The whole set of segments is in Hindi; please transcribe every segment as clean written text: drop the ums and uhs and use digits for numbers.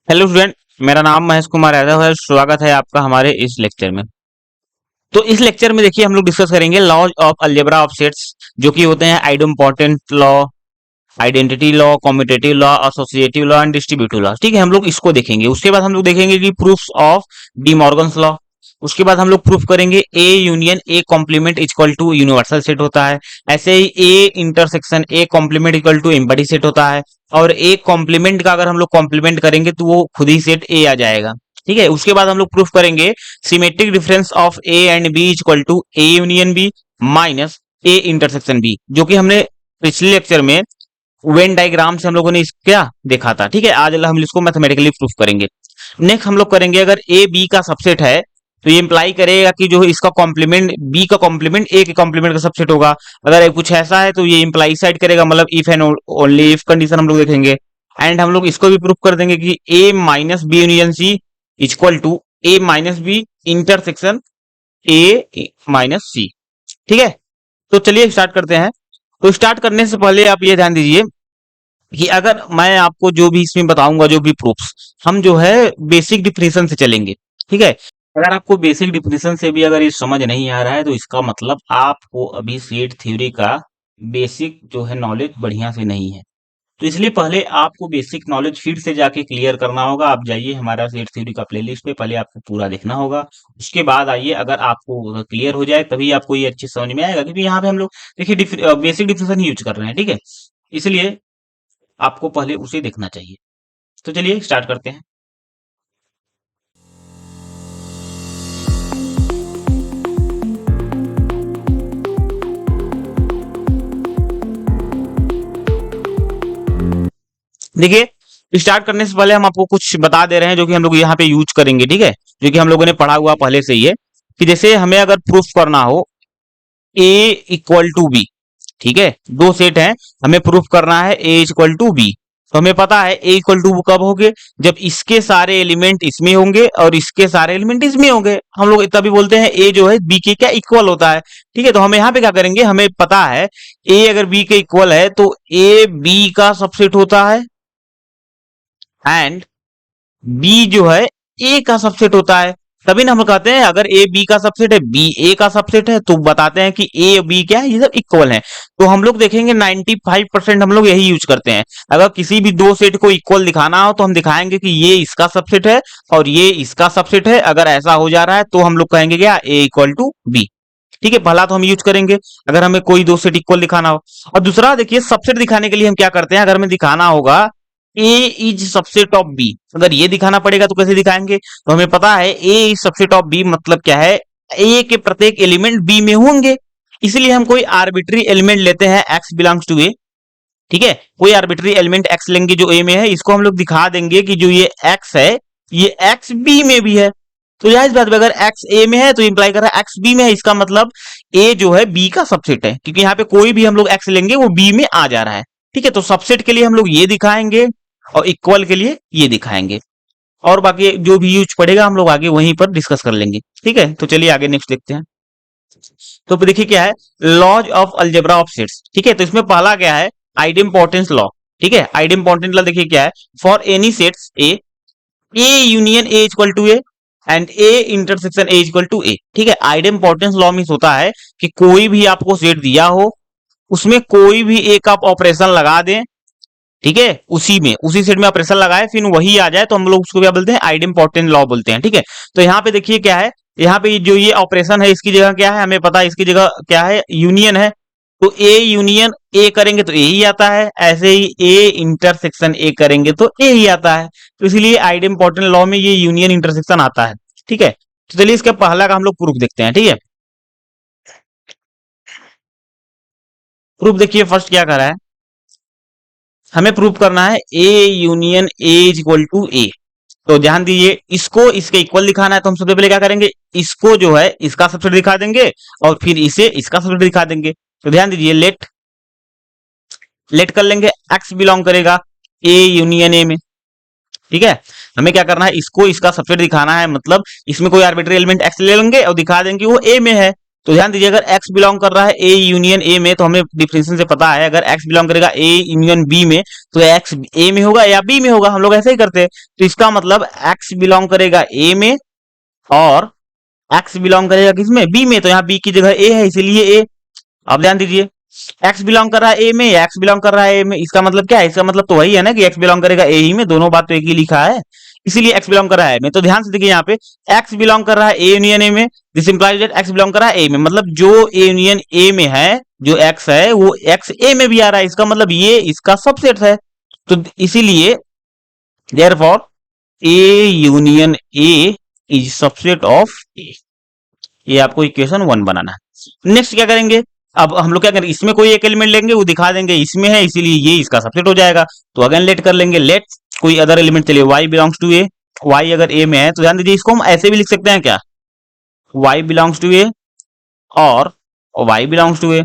Hello student. मेरा नाम महेश कुमार यादव है। स्वागत है आपका हमारे इस लेक्चर में। तो इस लेक्चर में देखिए हम लोग डिस्कस करेंगे laws of algebra of sets, जो कि होते हैं idempotent law, identity law, commutative law, associative law and distributive law. ठीक है, हम लोग इसको देखेंगे। उसके बाद हम लोग देखेंगे कि proofs of De Morgan's law. उसके बाद हम लोग प्रूफ करेंगे A union A complement equal to universal set होता है। ऐसे ही A intersection A complement equal to empty set होता है। और ए कॉम्प्लीमेंट का अगर हम लोग कॉम्प्लीमेंट करेंगे तो वो खुद ही सेट ए आ जाएगा। ठीक है, उसके बाद हम लोग प्रूफ करेंगे symmetric difference of A and B equal to A union B minus A intersection B, जो कि हमने पिछले लेक्चर में वेन डायग्राम से हम लोगों ने क्या देखा था। ठीक है, आज हम इसको मैथमेटिकली प्रूफ करेंगे। नेक्स्ट हम लोग करेंगे अगर ए बी का सबसेट है तो ये इंप्लाई करेगा कि जो इसका कॉम्प्लीमेंट बी का कॉम्प्लीमेंट ए के कॉम्प्लीमेंट का सबसेट होगा। अगर कुछ ऐसा है तो ये इंप्लाई साइड करेगा, मतलब if and only if condition हम लोग देखेंगे। एंड हम लोग इसको भी प्रूफ कर देंगे कि A minus B union C equal to A minus B intersection A minus C. ठीक है, तो चलिए स्टार्ट करते हैं। तो स्टार्ट करने से पहले आप ये ध्यान दीजिए कि अगर मैं आपको जो भी इसमें बताऊंगा, जो भी प्रूफ्स, हम जो है बेसिक डिफिनेशन से चलेंगे। ठीक है, अगर आपको बेसिक डिफिनेशन से भी अगर ये समझ नहीं आ रहा है तो इसका मतलब आपको अभी सेट थ्योरी का बेसिक जो है नॉलेज बढ़िया से नहीं है। तो इसलिए पहले आपको बेसिक नॉलेज फिर से जाके क्लियर करना होगा। आप जाइए हमारा सेट थ्योरी का प्लेलिस्ट पे, पहले आपको पूरा देखना होगा। उसके बाद आइए, अगर आपको क्लियर हो जाए तभी आपको ये अच्छी समझ में आएगा, क्योंकि यहाँ पे हम लोग देखिए बेसिक डिफिनेशन ही यूज कर रहे हैं। ठीक है, इसलिए आपको पहले उसे देखना चाहिए। तो चलिए स्टार्ट करते हैं। देखिए, स्टार्ट करने से पहले हम आपको कुछ बता दे रहे हैं जो कि हम लोग यहाँ पे यूज करेंगे। ठीक है, जो कि हम लोगों ने पढ़ा हुआ पहले से ही है कि जैसे हमें अगर प्रूफ करना हो ए इक्वल टू बी। ठीक है, दो सेट हैं, हमें प्रूफ करना है ए इक्वल टू बी। तो हमें पता है ए इक्वल टू कब होंगे, जब इसके सारे एलिमेंट इसमें होंगे और इसके सारे एलिमेंट इसमें होंगे। हम लोग तभी बोलते हैं ए जो है बी के क्या इक्वल होता है। ठीक है, तो हम यहाँ पे क्या करेंगे, हमें पता है ए अगर बी के इक्वल है तो ए बी का सबसेट होता है एंड बी जो है ए का सबसेट होता है। तभी ना हम कहते हैं अगर ए बी का सबसेट है, बी ए का सबसेट है, तो बताते हैं कि ए बी क्या है, ये सब इक्वल है। तो हम लोग देखेंगे 95% हम लोग यही यूज करते हैं। अगर किसी भी दो सेट को इक्वल दिखाना हो तो हम दिखाएंगे कि ये इसका सबसेट है और ये इसका सबसेट है। अगर ऐसा हो जा रहा है तो हम लोग कहेंगे क्या, ए इक्वल टू बी। ठीक है, पहला तो हम यूज करेंगे अगर हमें कोई दो सेट इक्वल दिखाना हो। और दूसरा देखिए, सबसेट दिखाने के लिए हम क्या करते हैं, अगर हमें दिखाना होगा ए इज सबसेट ऑफ बी, अगर ये दिखाना पड़ेगा तो कैसे दिखाएंगे। तो हमें पता है ए इज सबसेट ऑफ बी मतलब क्या है, ए के प्रत्येक एलिमेंट बी में होंगे। इसलिए हम कोई आर्बिट्री एलिमेंट लेते हैं एक्स बिलोंग्स टू ए। ठीक है, कोई आर्बिट्री एलिमेंट एक्स लेंगे जो ए में है, इसको हम लोग दिखा देंगे कि जो ये एक्स है ये एक्स बी में भी है। तो यह इस बात में अगर एक्स ए में है तो इंप्लाई कर रहा है एक्स बी में है, इसका मतलब ए जो है बी का सबसेट है, क्योंकि यहाँ पे कोई भी हम लोग एक्स लेंगे वो बी में आ जा रहा है। ठीक है, तो सबसेट के लिए हम लोग ये दिखाएंगे और इक्वल के लिए ये दिखाएंगे। और बाकी जो भी यूज पड़ेगा हम लोग आगे वहीं पर डिस्कस कर लेंगे। ठीक है, तो चलिए आगे नेक्स्ट देखते हैं। तो देखिए क्या है, laws of algebra of sets. ठीक है, तो इसमें पहला क्या है, आइडेम्पोर्टेंस लॉ। ठीक है, आइडेम्पोर्टेंस लॉ देखिए क्या है, for any sets A union A equal to A and A intersection A equal to A. ठीक है, आइडेम्पोर्टेंस लॉ मीन्स होता है कि कोई भी आपको सेट दिया हो, उसमें कोई भी एक आप ऑपरेशन लगा दें। ठीक है, उसी सेट में ऑपरेशन लगाए फिर वही आ जाए तो हम लोग उसको क्या बोलते हैं, आइडेम्पोर्टेंट लॉ बोलते हैं। ठीक है, तो यहाँ पे देखिए क्या है, यहाँ पे जो ये ऑपरेशन है इसकी जगह क्या है, हमें पता है इसकी जगह क्या है, यूनियन है। तो ए यूनियन ए करेंगे तो ए ही आता है, ऐसे ही ए इंटरसेक्शन ए करेंगे तो ए ही आता है। तो इसलिए आइडेम्पोर्टेंट लॉ में ये यूनियन इंटरसेक्शन आता है। ठीक है, तो चलिए इसका पहला का हम लोग प्रूफ देखते हैं। ठीक है, प्रूफ देखिए फर्स्ट क्या करा है, हमें प्रूफ करना है A union A is equal to A. तो ध्यान दीजिए, इसको इसके इक्वल दिखाना है तो हम सबसे पहले क्या करेंगे, इसको जो है इसका सबसेट दिखा देंगे और फिर इसे इसका सबसेट दिखा देंगे। तो ध्यान दीजिए, लेट लेट कर लेंगे, एक्स बिलोंग करेगा ए यूनियन ए में। ठीक है, हमें क्या करना है, इसको इसका सबसेट दिखाना है, मतलब इसमें कोई आर्बिट्री एलिमेंट एक्स ले लेंगे और दिखा देंगे वो ए में है। तो ध्यान दीजिए, अगर x बिलोंग कर रहा है a यूनियन a में, तो हमें डिफरेंशियल से पता है अगर x बिलोंग करेगा a यूनियन b में, तो x a में होगा या b में होगा, हम लोग ऐसे ही करते हैं। तो इसका मतलब x बिलोंग करेगा a में और x बिलोंग करेगा किसमें, b में, तो यहाँ b की जगह a है इसीलिए a। अब ध्यान दीजिए, x बिलोंग कर रहा है a में या x बिलोंग कर रहा है a में, इसका मतलब क्या है, इसका मतलब तो वही है ना कि x बिलोंग करेगा a ही में, दोनों बात तो एक ही लिखा है, इसीलिए x बिलोंग कर रहा है a में। तो ध्यान से देखिए यहाँ पे x बिलोंग कर रहा है a यूनियन a में, this implies that x belong कर रहा है a में, मतलब जो a यूनियन a में है, जो x है वो x a में भी आ रहा है, इसका मतलब ये इसका सबसेट है। तो इसीलिए therefore a union a is subset of a। ये आपको इक्वेशन 1 बनाना है। नेक्स्ट क्या करेंगे, अब हम लोग क्या करेंगे, इसमें कोई एक एलिमेंट लेंगे, वो दिखा देंगे इसमें है, इसीलिए ये इसका सबसेट हो जाएगा। तो अगेन लेट कर लेंगे, लेट कोई अदर एलिमेंट, चलिए y belongs to a, y अगर a में है तो ध्यान दीजिए इसको हम ऐसे भी लिख सकते हैं क्या, y बिलोंग्स टू a और y बिलोंग्स टू a,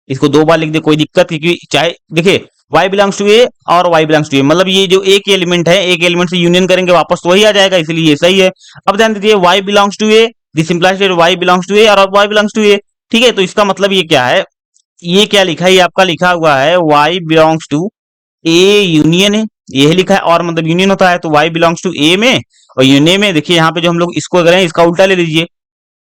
इसको दो बार लिख दे कोई दिक्कत, क्योंकि चाहे देखिए y बिलोंग्स टू a और y बिलोंग्स टू a, मतलब ये जो एक एलिमेंट है, एक एलिमेंट से यूनियन करेंगे वापस तो वही आ जाएगा, इसलिए ये सही है। अब ध्यान दीजिए y belongs to a, this implies that y belongs to a और y बिलोंग्स टू a, ठीक है। तो इसका मतलब ये क्या है, ये क्या लिखा है, ये आपका लिखा हुआ है y belongs to a union है, यही लिखा है, और मतलब यूनियन होता है तो y बिलोंग्स टू a में और यूनियन में, देखिए यहाँ पे जो हम लोग इसको करें इसका उल्टा ले लीजिए,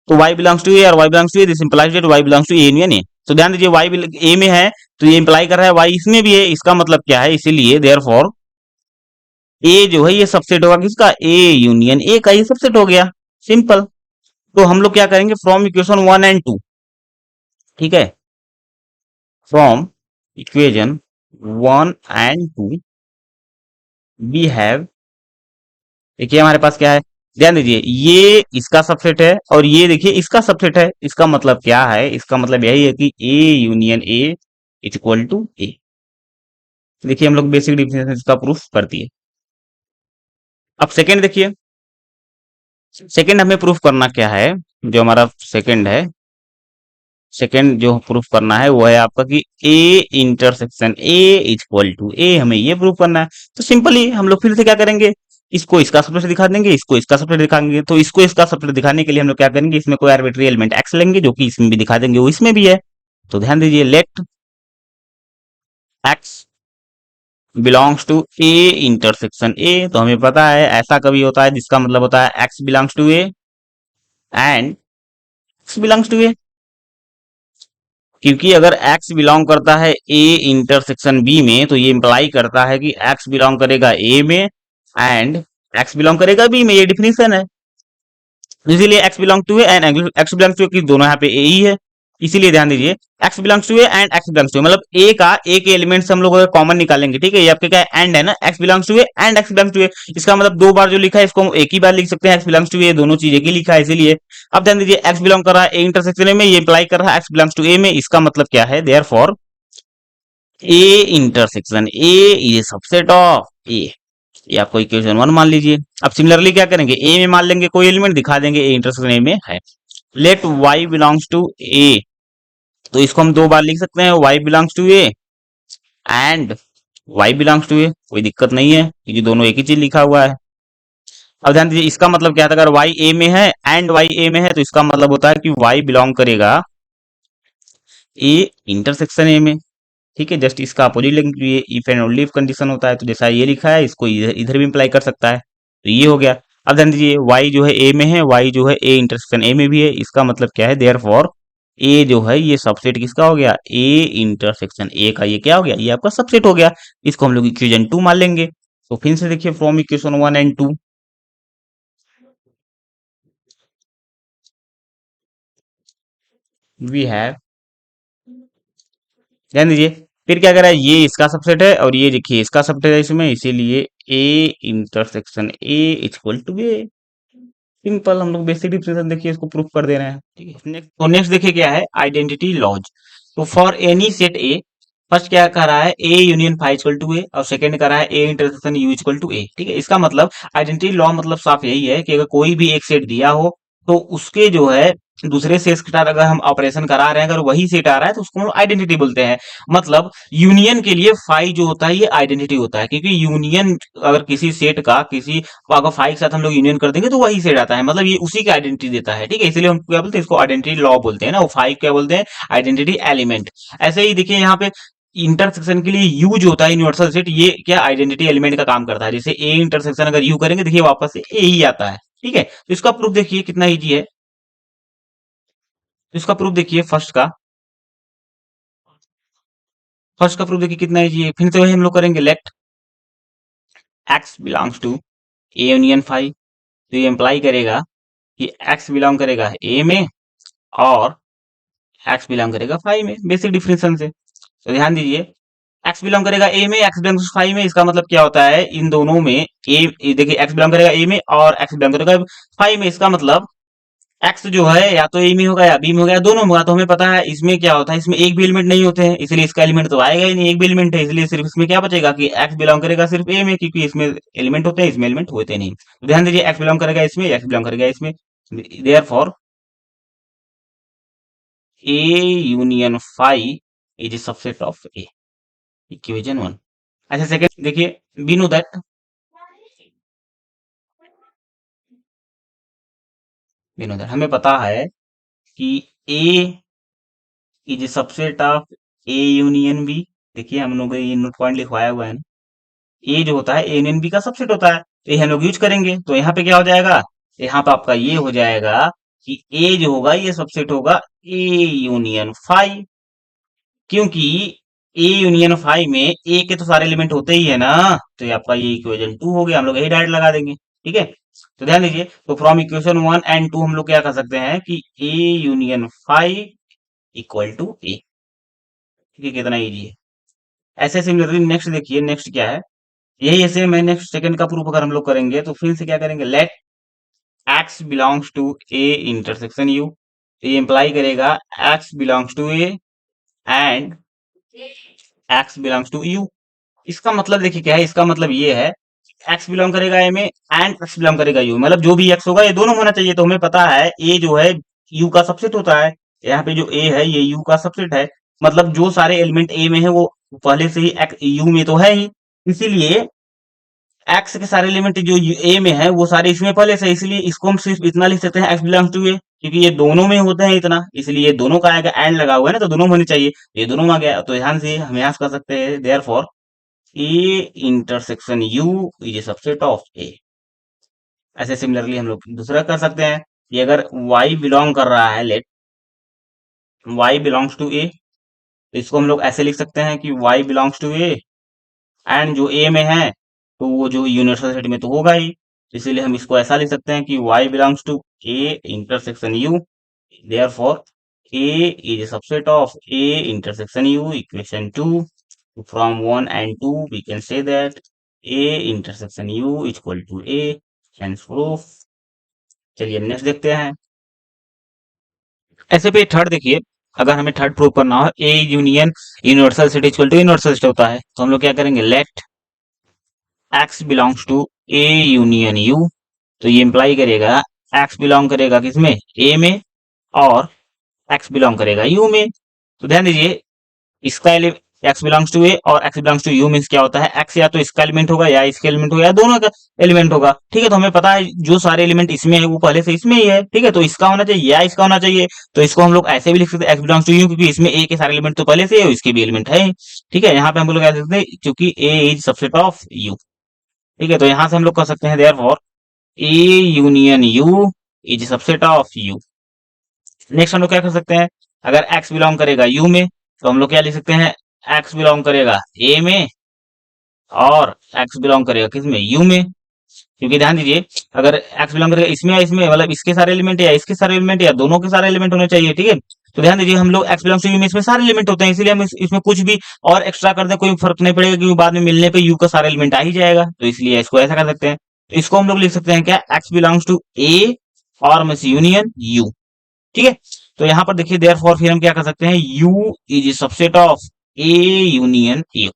तो y बिलोंग्स टू a और y belongs to a, this implies that y belongs to a union a। तो ध्यान दीजिए y a में है तो ये इंप्लाई कर रहा है y इसमें भी है, इसका मतलब क्या है, इसीलिए देयरफॉर a जो है ये सबसेट होगा किसका, a यूनियन a का, ये सबसेट हो गया, सिंपल। तो हम लोग क्या करेंगे, फ्रॉम इक्वेशन 1 एंड 2, ठीक है, from equation 1 and 2 we have, देखिए हमारे पास क्या है, ध्यान दीजिए ये इसका सबसेट है और ये देखिए इसका सबसेट है, इसका मतलब क्या है, इसका मतलब यही है कि a union a is equal to a। देखिए हम लोग बेसिक डिफिनेशन इसका प्रूफ कर दिए। अब सेकंड देखिए, सेकंड हमें प्रूफ करना क्या है, जो हमारा सेकंड है, सेकंड जो प्रूफ करना है वो है आपका कि a intersection a is equal to a, हमें ये प्रूफ करना है। तो सिंपली हम लोग फिर से क्या करेंगे, इसको इसका सबसेट दिखा देंगे, इसको इसका सबसेट दिखाएंगे। तो इसको इसका सबसेट दिखाने के लिए हम लोग क्या करेंगे, इसमें कोई आर्बिट्री एलिमेंट x लेंगे जो कि इसमें भी दिखा देंगे, वो इसमें भी है। तो ध्यान दीजिए, let x belongs to a intersection a, तो हमें पता है ऐसा कभी होता है जिसका मतलब होता है x belongs to a and x belongs to a, क्योंकि अगर x बिलोंग करता है a इंटरसेक्शन b में तो ये इंप्लाई करता है कि x बिलोंग करेगा a में एंड x बिलोंग करेगा b में, ये डिफिनेशन है। इसीलिए x belong to A and x belong to A, दोनों यहाँ पे a ही है, इसीलिए ध्यान दीजिए x belongs to A and x belongs to, मतलब a का a के एलिमेंट से हम लोग अगर कॉमन निकालेंगे, ठीक है, ये आपके क्या है एंड है ना, x belongs to A and x belongs to A, इसका मतलब दो बार जो लिखा है इसको हम एक ही बार लिख सकते हैं, x बिलोंग्स टू ए, दोनों चीज एक ही लिखा है इसीलिए। अब ध्यान दीजिए x बिलोंग कर रहा है a इंटरसेक्शन में, ये इंप्लाई कर रहा है x बिलोंग्स टू a में, इसका मतलब क्या है, therefore a intersection a is subset of a, ये आपको इक्वेशन 1 मान लीजिए। अब सिमिलरली क्या करेंगे, a में मान लेंगे कोई एलिमेंट, दिखा देंगे a इंटरसेक्शन a में है। Let y belongs to a, तो इसको हम दो बार लिख सकते हैं, y belongs to a and y belongs to a, कोई दिक्कत नहीं है क्योंकि दोनों एक ही चीज लिखा हुआ है। अब ध्यान दीजिए इसका मतलब क्या था, अगर y a में है एंड y a में है तो इसका मतलब होता है कि y बिलोंग करेगा a इंटरसेक्शन a में, ठीक है। जस्ट इसका अपोजिट लेंगे, ये if and only if condition होता है, तो जैसा ये लिखा है इसको इधर इधर भी इंप्लाई कर सकता है, तो ये हो गया। अब ध्यान दीजिए y जो है a में है, y जो है a इंटरसेक्शन a में भी है, इसका मतलब क्या है, देयरफॉर a जो है ये सबसेट किसका हो गया, a इंटरसेक्शन a का, ये क्या हो गया, ये आपका सबसेट हो गया। इसको हम लोग इक्वेशन 2 मान लेंगे। तो फिर से देखिए from equation 1 and 2 we have, ध्यान दीजिए फिर क्या करा है, ये इसका सबसेट है और ये देखिए इसका सबसेट है इसमें, इसीलिए a intersection a equal to a, simple. हम लोग बेसिक डिफरेंशियल देखिए इसको प्रूफ कर दे रहे हैं, ठीक है। नेक्स्ट तो नेक्स्ट देखिए क्या है, आइडेंटिटी लॉज। तो for any set A, first क्या कह रहा है, A union phi equal to A, और सेकंड कह रहा है A intersection U equal to A, ठीक है। इसका मतलब आइडेंटिटी लॉ मतलब साफ यही है कि अगर कोई भी एक सेट दिया हो तो उसके जो है दूसरे सेट के साथ अगर हम ऑपरेशन करा रहे हैं, अगर वही सेट आ रहा है तो उसको हम आइडेंटिटी बोलते हैं। मतलब यूनियन के लिए फाई जो होता है ये आइडेंटिटी होता है, क्योंकि यूनियन अगर किसी सेट का किसी अगर फाई के साथ हम लोग यूनियन कर देंगे तो वही सेट आता है, मतलब ये उसी की आइडेंटिटी देता है, ठीक है। इसलिए हम क्या बोलते हैं, इसको आइडेंटिटी लॉ बोलते हैं ना, वो फाई क्या बोलते हैं, आइडेंटिटी एलिमेंट। ऐसे ही देखिए यहाँ पे इंटरसेक्शन के लिए यू जो होता है यूनिवर्सल सेट, ये क्या आइडेंटिटी एलिमेंट का काम करता है। जैसे ए इंटरसेक्शन अगर यू करेंगे, देखिए वापस से ए ही आता है, ठीक है। तो इसका प्रूफ देखिए कितना ईजी है। तो इसका प्रूफ देखिए फर्स्ट का प्रूफ देखिए कितना ईजी है। फिर से वही हम लोग करेंगे, let x belongs to A union phi. तो ये इंप्लाई करेगा कि एक्स बिलोंग करेगा ए में और एक्स बिलोंग करेगा फाई में, बेसिक डिफरेंशियल से। तो ध्यान दीजिए, एक्स बिलोंग करेगा ए में, एक्स बिलोंग फाई में, इसका मतलब क्या होता है, इन दोनों में ए, देखिए एक्स बिलोंग करेगा ए में और एक्स बिलोंग करेगा फाई में, इसका मतलब एक्स जो है या तो ए में होगा या बी में होगा या दोनों में होगा। तो हमें पता है इसमें क्या होता है, इसमें एक भी एलिमेंट नहीं होते हैं, इसलिए इसका एलिमेंट तो आएगा ही नहीं, एक भी एलिमेंट है, इसलिए सिर्फ इसमें क्या बचेगा कि एक्स बिलोंग करेगा सिर्फ ए में, क्योंकि इसमें एलिमेंट होते हैं, इसमें एलिमेंट होते नहीं। तो ध्यान दीजिए, एक्स बिलोंग करेगा इसमें, एक्स बिलोंग करेगा इसमें, therefore A union phi is a subset of A, equation 1। अच्छा सेकंड देखिए, वी नो दैट, हमें पता है कि A is a subset of A union B. देखिए हम लोग ये नोट पॉइंट लिखवाया हुआ है ना, ए जो होता है ए यूनियन बी का सबसेट होता है, तो ये हम लोग यूज करेंगे। तो यहाँ पे क्या हो जाएगा, यहाँ पे आपका ये हो जाएगा कि ए जो होगा ये सबसेट होगा ए यूनियन फाई, क्योंकि ए यूनियन फाई में ए के तो सारे एलिमेंट होते ही है ना। तो ये आपका ये इक्वेशन 2 हो गया, हम लोग यही डायरेक्ट लगा देंगे, ठीक है। तो ध्यान दीजिए, तो फ्रॉम इक्वेशन 1 एंड 2 हम लोग क्या कर सकते हैं कि A union phi equal to A, ठीक है, कितना इजी है। ऐसे सिमिलरली नेक्स्ट देखिए, नेक्स्ट क्या है, यही ऐसे मैं नेक्स्ट सेकंड का प्रूफ अगर हम लोग करेंगे तो फिर से क्या करेंगे, let x belongs to A intersection U. ये इंप्लाई करेगा X belongs to A and x belongs to U. इसका मतलब देखिए क्या है, इसका मतलब ये है एक्स बिलोंग करेगा ए में एंड एक्स बिलोंग करेगा यू, मतलब जो भी एक्स होगा ये दोनों होना चाहिए। तो हमें पता है ए जो है यू का सबसेट होता है, यहाँ पे जो ए है ये यू का सबसेट है, मतलब जो सारे एलिमेंट ए में है वो पहले से ही यू में तो है ही, इसीलिए एक्स के सारे एलिमेंट जो ए में है वो सारे इसमें पहले से, इसलिए इसको हम सिर्फ इतना लिख सकते हैं एक्स बिलोंग्स टू ए, क्योंकि ये दोनों में होते हैं इतना, इसलिए ये दोनों का आएगा, एंड लगा हुआ है ना तो दोनों में होने चाहिए, ये दोनों में आ गया। तो ध्यान से हम यहाँ से कर सकते हैं, therefore A intersection U is a subset of A. ऐसे सिमिलरली हम लोग दूसरा कर सकते हैं कि अगर y बिलोंग कर रहा है, let y belongs to A, तो इसको हम लोग ऐसे लिख सकते हैं कि y belongs to A and जो ए में है तो वो जो यूनिवर्सल सेट में तो होगा ही, इसीलिए हम इसको ऐसा लिख सकते हैं कि y belongs to A intersection U, therefore a is a subset of a intersection u, equation 2। From 1 and 2 we can say that a intersection u is equal to a, hence proof। चलिए नेक्स्ट देखते हैं। ऐसे पे थर्ड देखिए, अगर हमें थर्ड प्रूव करना हो A union universal set equal to universal set होता है, तो हम लोग क्या करेंगे, let x belongs to A union U. तो ये इंप्लाई करेगा एक्स बिलोंग करेगा किसमें, ए में, और एक्स बिलोंग करेगा यू में। तो ध्यान दीजिए, इसका एक्स बिलोंग्स टू ए और X belongs to U means क्या होता है, एक्स या तो इसका एलिमेंट होगा या इसके एलिमेंट होगा या दोनों का एलिमेंट होगा, ठीक है। तो हमें पता है जो सारे एलिमेंट इसमें है वो पहले से इसमें ही है, ठीक है, तो इसका होना चाहिए या इसका होना चाहिए। तो इसको हम लोग ऐसे भी लिख सकते हैं एक्स बिलोंग्स टू यू, क्योंकि इसमें ए के सारे एलिमेंट तो पहले से है और इसके भी एलिमेंट है, ठीक है। यहाँ पे हम लोग कह सकते हैं क्योंकि ए इज सबसेट ऑफ यू, ठीक है। तो यहाँ से हम लोग कह सकते हैं therefore A union you is subset of you. Next हम लोग क्या कर सकते हैं, अगर एक्स बिलोंग करेगा यू में तो हम लोग क्या लिख सकते हैं, एक्स बिलोंग करेगा ए में और एक्स बिलोंग करेगा किसमें, यू में। क्योंकि ध्यान दीजिए, अगर एक्स बिलोंग करेगा इसमें या इसमें, मतलब इसके सारे एलिमेंट या इसके सारे एलिमेंट या दोनों के सारे एलिमेंट होने चाहिए, ठीक है। तो ध्यान दीजिए, हम लोग एक्स बिलोंग टू यू में इसमें सारे एलिमेंट होते हैं, इसीलिए हम इसमें कुछ भी और एक्स्ट्रा कर दें कोई फर्क नहीं पड़ेगा, क्योंकि बाद में मिलने पे यू का सारा एलिमेंट आ ही जाएगा। तो इसलिए इसको ऐसा कर सकते हैं, तो इसको हम लोग लिख सकते हैं क्या, एक्स बिलोंग्स टू ए और मिस यूनियन यू, ठीक है। तो यहाँ पर देखिए देयरफॉर फिर हम क्या कर सकते हैं, u is subset of a union a।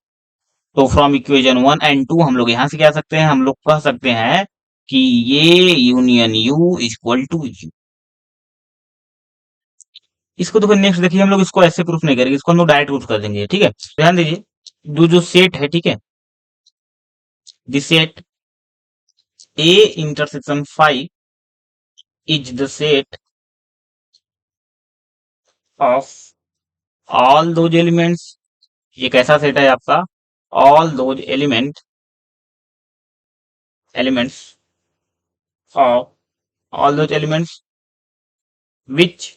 तो फ्रॉम इक्वेशन 1 एंड 2 हम लोग यहाँ से क्या सकते हैं, हम लोग कह सकते हैं कि ये union u is equal to u। इसको देखो नेक्स्ट देखिए, हम लोग इसको ऐसे प्रूफ नहीं करेंगे, इसको हम लोग डायरेक्ट प्रूफ कर देंगे, ठीक है। ध्यान दीजिए, जो सेट है, ठीक है, this set A intersection phi is the set of all those elements. ये कैसा सेट है आपका? All those elements of all those elements which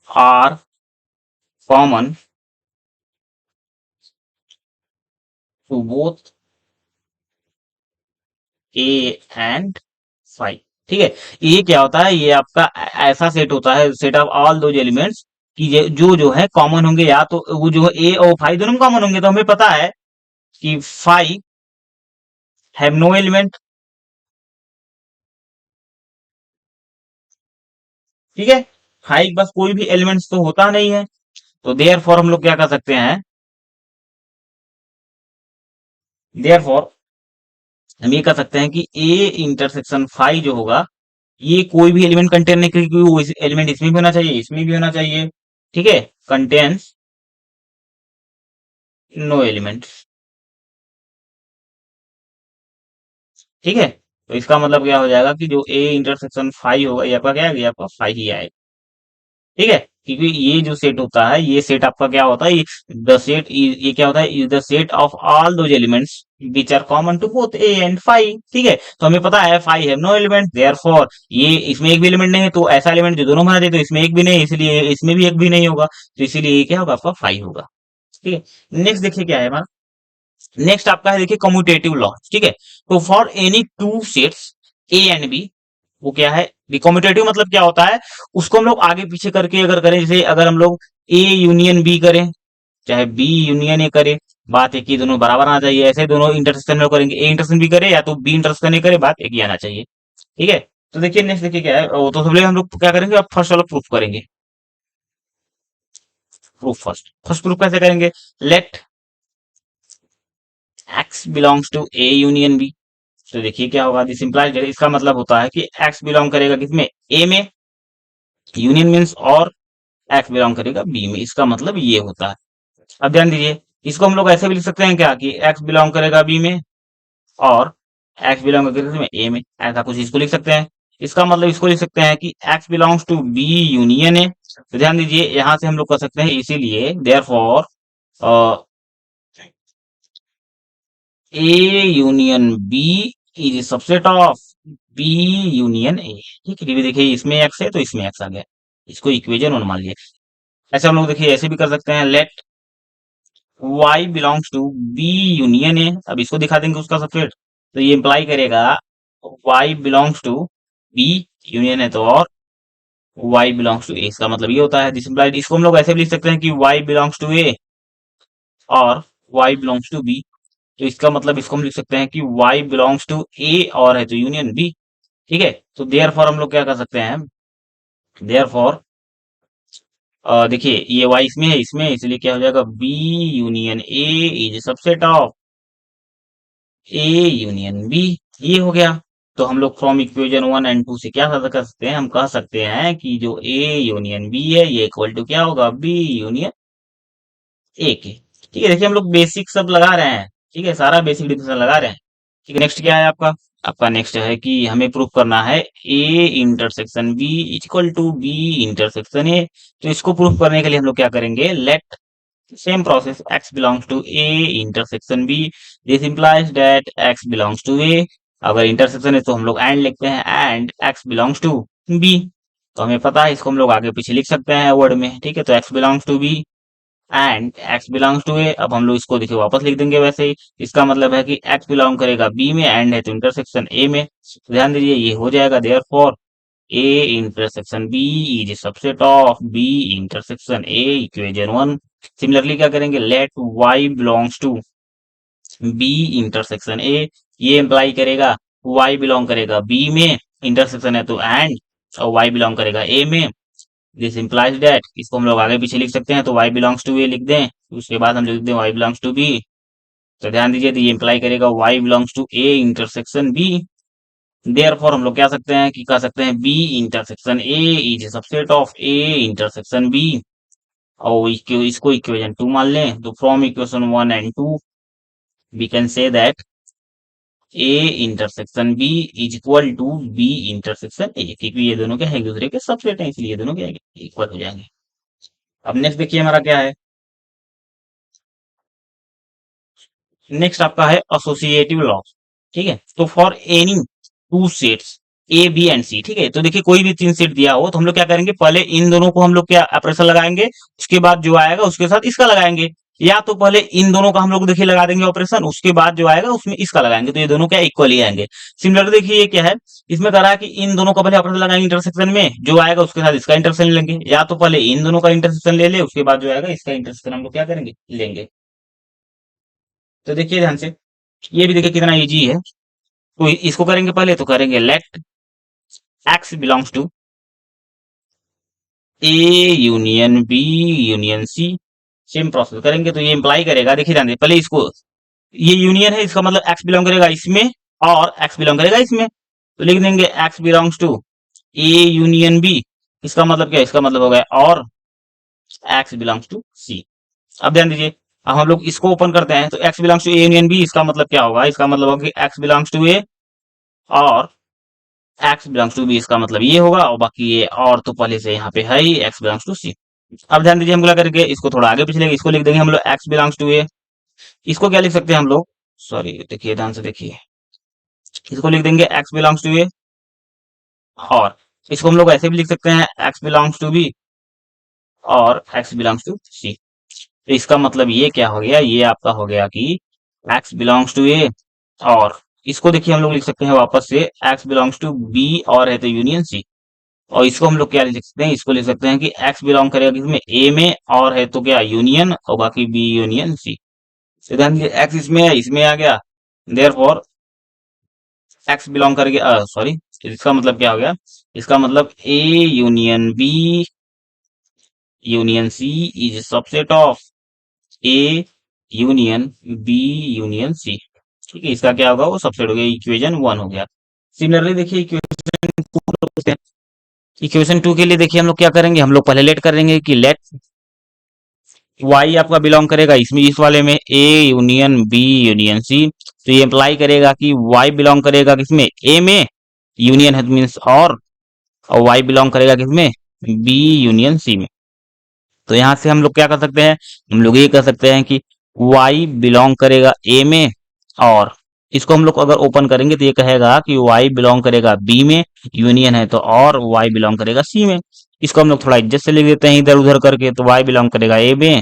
are common to both A and phi, ठीक है। ये क्या होता है? ये आपका ऐसा सेट होता है, set of all those elements, कि जो है कॉमन होंगे, या तो वो जो ए और फाइव दोनों कॉमन होंगे, तो हमें पता है कि फाइव हैव नो एलिमेंट, ठीक है। फाइव बस कोई भी एलिमेंट्स तो होता नहीं है, तो देयर फॉर हम लोग क्या कर सकते हैं, देयर फॉर हम ये कर सकते हैं कि ए इंटरसेक्शन फाइव जो होगा, ये कोई भी एलिमेंट कंटेन नहीं करेगी, क्योंकि वो एलिमेंट इसमें भी होना चाहिए, इसमें भी होना चाहिए, ठीक है। कंटेन्स नो एलिमेंट, ठीक है। तो इसका मतलब क्या हो जाएगा कि जो ए इंटरसेक्शन फाइव होगा, ये आपका क्या है, ये आपका फाइव ही आएगा, ठीक है। क्योंकि ये जो सेट होता है, ये सेट आपका क्या होता है, द सेट, ये क्या होता है, is the set of all those elements which are common to both A and phi, ठीक है। तो हमें पता है phi have no element, therefore ये इसमें एक भी एलिमेंट नहीं है, तो ऐसा एलिमेंट जो दोनों में आ जाए, तो इसमें एक भी नहीं, इसलिए इसमें भी एक भी नहीं होगा, तो इसीलिए ये क्या होगा, आपका फाइव होगा, ठीक है। नेक्स्ट देखिए क्या है हमारा, नेक्स्ट आपका है, देखिए कम्यूटेटिव लॉ, ठीक है। तो for any two sets A and B, वो क्या है, कम्यूटेटिव मतलब क्या होता है, उसको हम लोग आगे पीछे करके अगर करें, जैसे अगर हम लोग ए यूनियन बी करें, चाहे बी यूनियन ए करे, बात एक ही, दोनों बराबर आना चाहिए। ऐसे दोनों इंटरसेक्शन में करेंगे, ए इंटरसेक्शन बी करे या तो बी इंटरसेक्शन ए करे, बात एक ही आना चाहिए, ठीक है। तो देखिए नेक्स्ट देखिए क्या है, तो सबसे हम लोग क्या करेंगे, अब फर्स्ट वाला प्रूफ करेंगे, प्रूफ फर्स्ट, फर्स्ट प्रूफ कैसे करेंगे, let x belongs to A union B. तो देखिए क्या होगा, दिस इंप्लाइज, इसका मतलब होता है कि एक्स बिलोंग करेगा किसमें, ए में, यूनियन मीन्स, और एक्स बिलोंग करेगा बी में, इसका मतलब ये होता है। अब ध्यान दीजिए, इसको हम लोग ऐसे भी लिख सकते हैं क्या, कि एक्स बिलोंग करेगा बी में, और एक्स बिलोंग करेगा किसमें, ए में, ऐसा कुछ इसको लिख सकते हैं। इसका मतलब इसको लिख सकते हैं कि x belongs to B union A. तो ध्यान दीजिए, यहां से हम लोग कर सकते हैं, इसीलिए therefore A union B is subset of B union A, ठीक है। क्योंकि देखिए इसमें एक्स है, तो इसमें एक्स आ गया, इसको इक्वेशन वन मान लिया। ऐसे हम लोग देखिए ऐसे भी कर सकते हैं, let Y belongs to B union A. अब इसको दिखा देंगे उसका सबसेट, तो ये इंप्लाई करेगा Y belongs to B union है, तो और वाई बिलोंग्स टू ए, इसका मतलब ये होता है, दिस इंप्लाइड। इसको हम लोग ऐसे भी लिख सकते हैं कि वाई बिलोंग्स टू ए और वाई बिलोंग्स टू बी। तो इसका मतलब इसको हम लिख सकते हैं कि y बिलोंग्स टू ए और है तो यूनियन बी, ठीक है। तो देयर फॉर हम लोग क्या कर सकते हैं, देयर फॉर देखिए ये y इसमें है, इसमें, इसलिए क्या हो जाएगा, b union A is subset of A union B, ये हो गया। तो हम लोग from equation one and two से क्या कर सकते हैं, हम कह सकते हैं कि जो ए यूनियन बी है, ये इक्वल टू क्या होगा, बी यूनियन ए के, ठीक है। देखिए हम लोग बेसिक सब लगा रहे हैं, ठीक है, सारा बेसिक डिफिनेशन लगा रहे हैं, ठीक है। नेक्स्ट क्या है आपका, आपका नेक्स्ट है कि हमें प्रूफ करना है A intersection B equal to B intersection A. तो इसको प्रूफ करने के लिए हम लोग क्या करेंगे, let same process, x belongs to A intersection B, this implies that x belongs to A. अगर इंटरसेक्शन है तो हम लोग एंड लिखते हैं, and x belongs to B. तो हमें पता है, इसको हम लोग आगे पीछे लिख सकते हैं वर्ड में, ठीक है। तो x belongs to B and x belongs to A. अब हम लोग इसको देखिए वापस लिख देंगे वैसे ही, इसका मतलब है कि x बिलोंग करेगा b में, एंड है तो इंटरसेक्शन a में। तो ध्यान दीजिए ये हो जाएगा, therefore a intersection b is subset of b intersection a, equation one. Similarly क्या करेंगे, let y belongs to b intersection a, ये इंप्लाई करेगा y बिलोंग करेगा b में, इंटरसेक्शन है तो एंड, और y बिलोंग करेगा a में, दिस इंप्लाइज दैट। इसको हम लोग आगे पीछे लिख सकते हैं, तो y बिलोंग्स टू ए लिख दें, उसके बाद हम लिख दें y बिलोंग्स टू b। तो ध्यान दीजिए, तो ये इंप्लाई करेगा y belongs to A intersection b, therefore हम लोग क्या सकते हैं कि कह सकते हैं B intersection A is subset of A intersection B, और इसको इक्वेशन 2 मान लें, तो from equation 1 and 2 we can say that A intersection B is equal to B intersection A, क्योंकि ये दोनों क्या है, एक दूसरे के सबसेट हैं, इसलिए ये दोनों क्या है, इक्वल हो जाएंगे। अब नेक्स्ट देखिए हमारा क्या है, नेक्स्ट आपका है एसोसिएटिव लॉ। ठीक है, तो for any two sets A B and C, ठीक है, तो देखिए कोई भी 3 सेट दिया हो तो हम लोग क्या करेंगे, पहले इन दोनों को हम लोग क्या ऑपरेशन लगाएंगे, उसके बाद जो आएगा उसके साथ इसका लगाएंगे, या तो पहले इन दोनों का हम लोग देखिए लगा देंगे ऑपरेशन, उसके बाद जो आएगा उसमें इसका लगाएंगे, तो ये दोनों क्या इक्वल ही आएंगे। सिमिलर देखिए ये क्या है, इसमें कह रहा है कि इन दोनों का पहले ऑपरेशन लगाएंगे इंटरसेक्शन में, जो आएगा उसके साथ इसका इंटरसेक्शन लेंगे, या तो पहले इन दोनों का इंटरसेक्शन ले ले, उसके बाद जो आएगा इसका इंटरसेक्शन हम लोग क्या करेंगे, लेंगे। तो देखिए ध्यान से, ये भी देखिए कितना इजी है। तो इसको करेंगे पहले, तो करेंगे let x belongs to A union B union C, same process करेंगे, तो ये इंप्लाई करेगा, देखिए ध्यान से पहले इसको, ये यूनियन है, इसका मतलब एक्स बिलोंग करेगा इसमें और एक्स बिलोंग करेगा इसमें, तो लिख देंगे x belongs to A union B, इसका मतलब क्या है, इसका मतलब हो गया और एक्स बिलोंग्स टू सी। अब ध्यान दीजिए, अब हम लोग इसको ओपन करते हैं, तो x belongs to A union B, इसका मतलब क्या होगा, इसका मतलब होगा कि एक्स बिलोंग्स टू ए और एक्स बिलोंग्स टू बी, इसका मतलब ये होगा, और बाकी ये और तो पहले से यहाँ पे है ही, एक्स बिलोंग्स टू सी। अब ध्यान दीजिए हम क्या करेंगे, इसको थोड़ा आगे पिछले, इसको लिख देंगे हम लोग एक्स बिलोंग्स टू ए, इसको क्या लिख सकते हैं हम लोग, सॉरी देखिए ध्यान से देखिए, इसको लिख देंगे एक्स बिलोंग्स टू ए, और इसको हम लोग ऐसे भी लिख सकते हैं एक्स बिलोंग्स टू बी और एक्स बिलोंग्स टू सी। तो इसका मतलब ये क्या हो गया, ये आपका हो गया कि एक्स बिलोंग्स टू ए, और इसको देखिए हम लोग लिख सकते हैं वापस से एक्स बिलोंग्स टू बी और है तो यूनियन सी, और इसको हम लोग क्या लिख सकते हैं, इसको लिख सकते हैं कि एक्स बिलोंग करेगा किसमें, ए में, और है तो क्या यूनियन, और बाकी बी यूनियन सी। तो ध्यान दीजिए एक्स इसमें है, इसमें आ गया, देयरफॉर एक्स बिलोंग करके, सॉरी, इसका मतलब क्या हो गया, इसका मतलब A union B union C is subset of A union B union C. ठीक है, इसका क्या होगा, वो सबसेट हो गया, इक्वेशन 1 हो गया। सिमिलरली देखिए इक्वेशन 2 के लिए देखिए हम लोग क्या करेंगे, हम लोग पहले लेट करेंगे कि लेट वाई आपका बिलोंग करेगा इसमें, इस वाले में A union B union C, तो ये इंप्लाई करेगा कि वाई बिलोंग करेगा किसमें, ए में, यूनियन है मीन्स और वाई बिलोंग करेगा किसमें, बी यूनियन सी में। तो यहां से हम लोग क्या कर सकते हैं, हम लोग ये कर सकते हैं कि वाई बिलोंग करेगा ए में, और इसको हम लोग अगर ओपन करेंगे तो ये कहेगा कि वाई बिलोंग करेगा बी में, यूनियन है तो और वाई बिलोंग करेगा सी में। इसको हम लोग थोड़ा एडजस्ट से लिख देते हैं इधर उधर करके, तो वाई बिलोंग करेगा ए में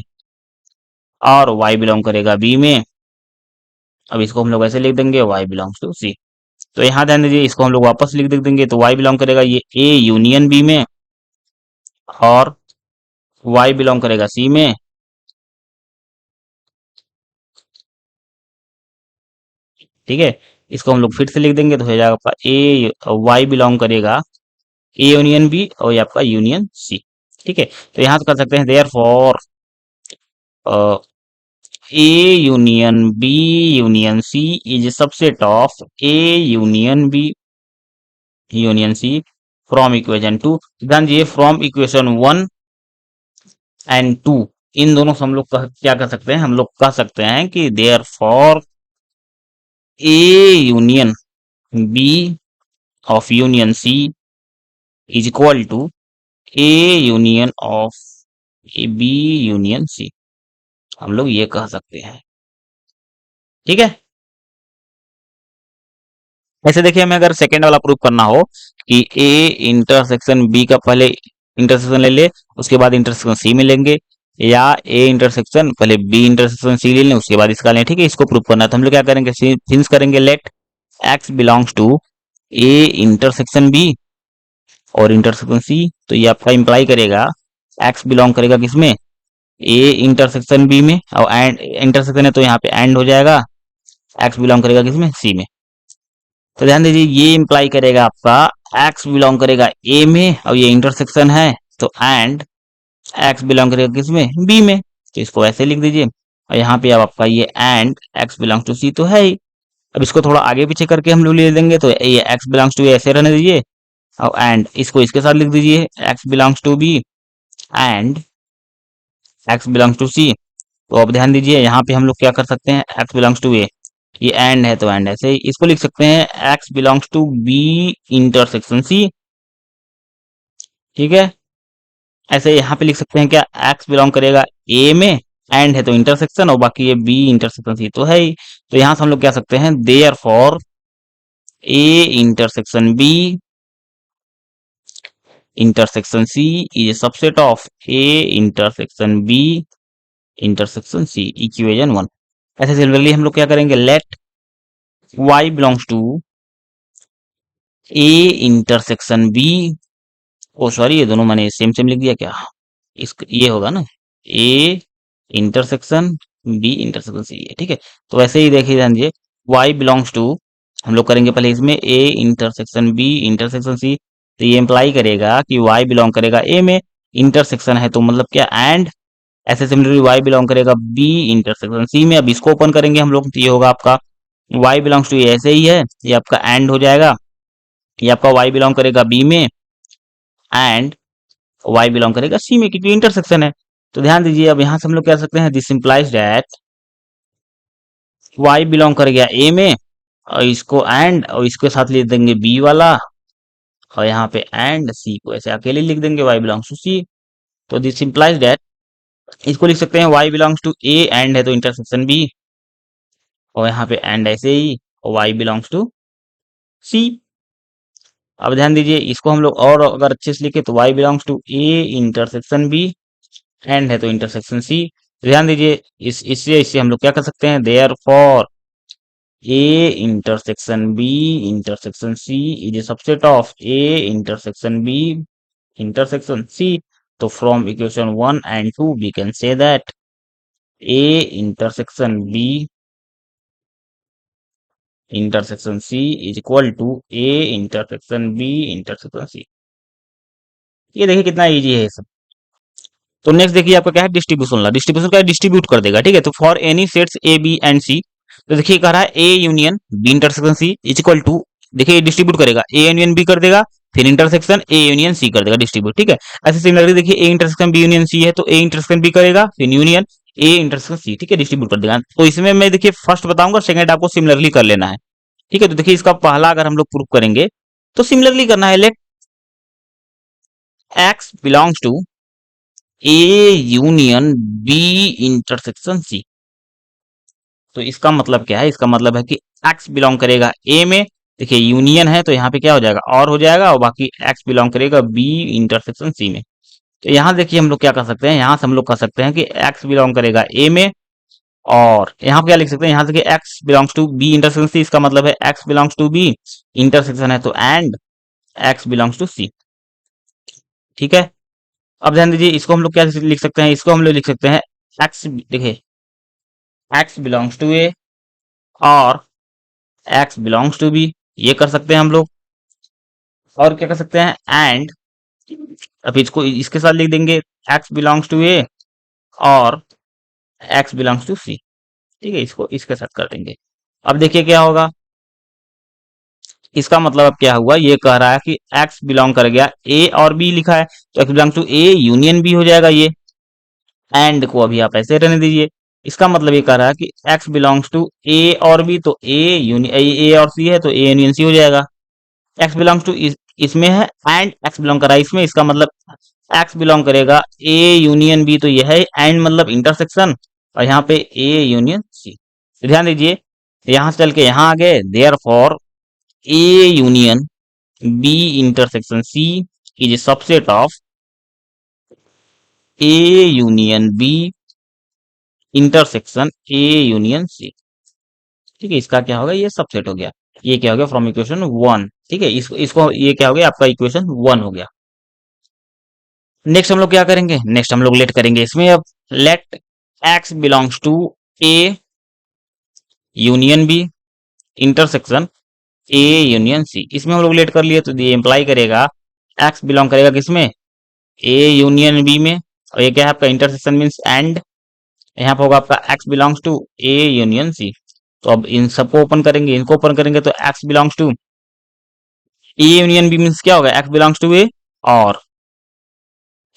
और वाई बिलोंग करेगा बी में। अब इसको हम लोग ऐसे लिख देंगे वाई बिलोंग्स टू सी। तो यहाँ ध्यान दीजिए, इसको हम लोग वापस लिख देंगे, तो वाई बिलोंग करेगा ये ए यूनियन बी में, और वाई बिलोंग करेगा सी में। ठीक है, इसको हम लोग फिर से लिख देंगे, तो हो जाएगा आपका ए वाई बिलोंग करेगा ए यूनियन बी और ये आपका यूनियन सी। ठीक है, तो यहाँ से कर सकते हैं therefore A union B union C is subset of A union B union C from equation 2। ध्यान दीजिए फ्रॉम इक्वेशन 1 एंड 2, इन दोनों से हम लोग क्या कर सकते हैं, हम लोग कह सकते हैं कि therefore A union B of union C is equal to A union of A B union C, हम लोग ये कह सकते हैं। ठीक है, ऐसे देखिए हमें अगर सेकेंड वाला प्रूफ करना हो कि ए इंटरसेक्शन बी का पहले इंटरसेक्शन ले ले, उसके बाद इंटरसेक्शन सी में लेंगे, या ए इंटरसेक्शन पहले बी इंटरसेक्शन सी ले लें, उसके बाद इसका लें। ठीक है, इसको प्रूफ करना है तो हम लोग क्या करेंगे, सिंस करेंगे let x belongs to A intersection B और इंटरसेक्शन सी, तो ये आपका इंप्लाई करेगा एक्स बिलोंग करेगा किसमें, ए इंटरसेक्शन बी में, और एंड इंटरसेक्शन है तो यहाँ पे एंड हो जाएगा, एक्स बिलोंग करेगा किसमें, सी में। तो ध्यान दीजिए ये इंप्लाई करेगा आपका एक्स बिलोंग करेगा ए में, और ये इंटरसेक्शन है तो एंड एक्स बिलोंग करेगा किसमें, बी में, तो इसको ऐसे लिख दीजिए, और यहाँ पे अब आपका ये and x belongs to C तो है ही। अब इसको थोड़ा आगे पीछे करके हम लोग ले लेंगे, तो ये एक्स बिलोंग्स टू ए ऐसे रहने दीजिए, और एंड इसको इसके साथ लिख दीजिए, x belongs to B and x belongs to C. तो अब ध्यान दीजिए यहाँ पे हम लोग क्या कर सकते हैं, एक्स बिलोंग्स टू ए, ये एंड है तो एंड ऐसे ही इसको लिख सकते हैं, x belongs to B intersection C. ठीक है, ऐसे यहाँ पे लिख सकते हैं क्या, एक्स बिलोंग करेगा ए में, एंड है तो इंटरसेक्शन, और बाकी ये बी इंटरसेक्शन सी तो है ही। तो यहाँ से हम लोग क्या सकते हैं, therefore A intersection B intersection C is a subset of A intersection B intersection C, equation 1। ऐसे सिमिलरली हम लोग क्या करेंगे, let y belongs to A intersection B, oh sorry ये दोनों मैंने सेम सेम लिख दिया क्या, इस ये होगा ना, A intersection B intersection C है, ठीक है। तो वैसे ही देखिए ध्यान दीजिए, y बिलोंग्स टू, हम लोग करेंगे पहले इसमें A intersection B intersection C, तो ये इम्प्लाई करेगा कि y बिलोंग करेगा ए में, इंटरसेक्शन है तो मतलब क्या, एंड ऐसे सिमिलरली y बिलोंग करेगा बी इंटरसेक्शन सी में। अब इसको ओपन करेंगे हम लोग, तो ये होगा आपका y बिलोंग्स टू, ये ऐसे ही है, ये आपका एंड हो जाएगा, ये आपका y बिलोंग करेगा बी में एंड y बिलोंग करेगा सी में, क्योंकि इंटरसेक्शन है। तो ध्यान दीजिए, अब यहां से हम लोग कह सकते हैं, this implies that y belong कर गया a में, और इसको एंड और इसके साथ लिख देंगे b वाला, और यहाँ पे एंड c को ऐसे अकेले लिख देंगे, y बिलोंग्स टू c। तो दिस इंप्लाइज दैट, इसको लिख सकते हैं y belongs to a and है तो इंटरसेक्शन b, और यहाँ पे एंड ऐसे ही, और y बिलोंग्स टू c। अब ध्यान दीजिए, इसको हम लोग और अगर अच्छे से लिखे तो y belongs to a intersection b and है तो इंटरसेक्शन सी। ध्यान दीजिए, इस इससे इससे हम लोग क्या कर सकते हैं, therefore A intersection B intersection C is a subset of A intersection B intersection C. तो from equation 1 and 2 we can say that A intersection B intersection C is equal to A intersection B intersection C. ये देखिए कितना इजी है ये सब। तो नेक्स्ट देखिए आपका क्या है, डिस्ट्रीब्यूशन ला, डिस्ट्रीब्यूशन क्या डिस्ट्रीब्यूट कर देगा, ठीक है। तो for any sets A B and C, तो देखिए कह रहा है A union B intersection C is equal to, देखिए डिस्ट्रीब्यूट करेगा, ए यूनियन बी कर देगा, फिर इंटरसेक्शन ए यूनियन सी कर देगा डिस्ट्रीब्यूट, ठीक है। ऐसे सिमिलरली देखिए A intersection B union C है, तो ए इंटरसेक्शन बी करेगा, फिर यूनियन ए इंटरसेक्शन सी, ठीक है, डिस्ट्रीब्यूट कर देगा। तो इसमें मैं देखिए फर्स्ट बताऊंगा, सेकंड आपको सिमिलरली कर लेना है, ठीक है। तो देखिए इसका पहला अगर हम लोग प्रूफ करेंगे तो सिमिलरली करना है, let x belongs to A union B intersection C. तो इसका मतलब क्या है, इसका मतलब है कि x बिलोंग करेगा a में, देखिए यूनियन है तो यहाँ पे क्या हो जाएगा, और हो जाएगा, और बाकी x बिलोंग करेगा b इंटरसेक्शन c में। तो यहाँ देखिए हम लोग क्या कर सकते हैं, यहाँ से हम लोग कर सकते हैं कि x बिलोंग करेगा a में, और यहाँ पे क्या लिख सकते हैं, यहाँ से कि x belongs to b intersection c, इसका मतलब है x belongs to b, intersection है तो and x belongs to c, ठीक है। अब ध्यान दीजिए, इसको हम लोग क्या लिख सकते हैं, इसको हम लोग लिख सकते हैं x, देखिए x बिलोंग्स टू a और x बिलोंग्स टू b, ये कर सकते हैं हम लोग। और क्या कर सकते हैं, एंड, अब इसको इसके साथ लिख देंगे, x बिलोंग्स टू a और x बिलोंग्स टू c, ठीक है, इसको इसके साथ कर देंगे। अब देखिए क्या होगा, इसका मतलब अब क्या हुआ, ये कह रहा है कि x बिलोंग कर गया a और b लिखा है, तो x belong to a union b हो जाएगा ये, एंड को अभी आप ऐसे रहने दीजिए। इसका मतलब ये कह रहा है कि x बिलोंग्स टू a और b, तो a यूनियन a और c है तो a यूनियन c हो जाएगा। x बिलोंग्स टू इसमें है, एंड x बिलोंग कर रहा है इसमें, इसका मतलब x बिलोंग करेगा a यूनियन b, तो यह है एंड मतलब इंटरसेक्शन, और यहाँ पे a यूनियन c। तो ध्यान दीजिए, यहाँ से चल के यहाँ आ गए, therefore a union b intersection c is a subset of a union b intersection a union c, ठीक है। इसका क्या होगा, ये सबसेट हो गया, ये क्या हो गया, फ्रॉम इक्वेशन 1, ठीक है। इसको ये क्या हो गया, आपका इक्वेशन 1 हो गया। नेक्स्ट हम लोग क्या करेंगे, नेक्स्ट हम लोग लेट करेंगे इसमें, अब let x belongs to a union b intersection a union c, इसमें हम लोग लेट कर लिए, तो ये इंप्लाई करेगा x बिलोंग करेगा किसमें, a यूनियन b में, और ये क्या है आपका इंटरसेक्शन मीन्स एंड, यहाँ पर होगा आपका x belongs to a union c। तो अब इन सबको ओपन करेंगे, इनको ओपन करेंगे तो x belongs to A union B means क्या होगा, x बिलोंग्स टू ए और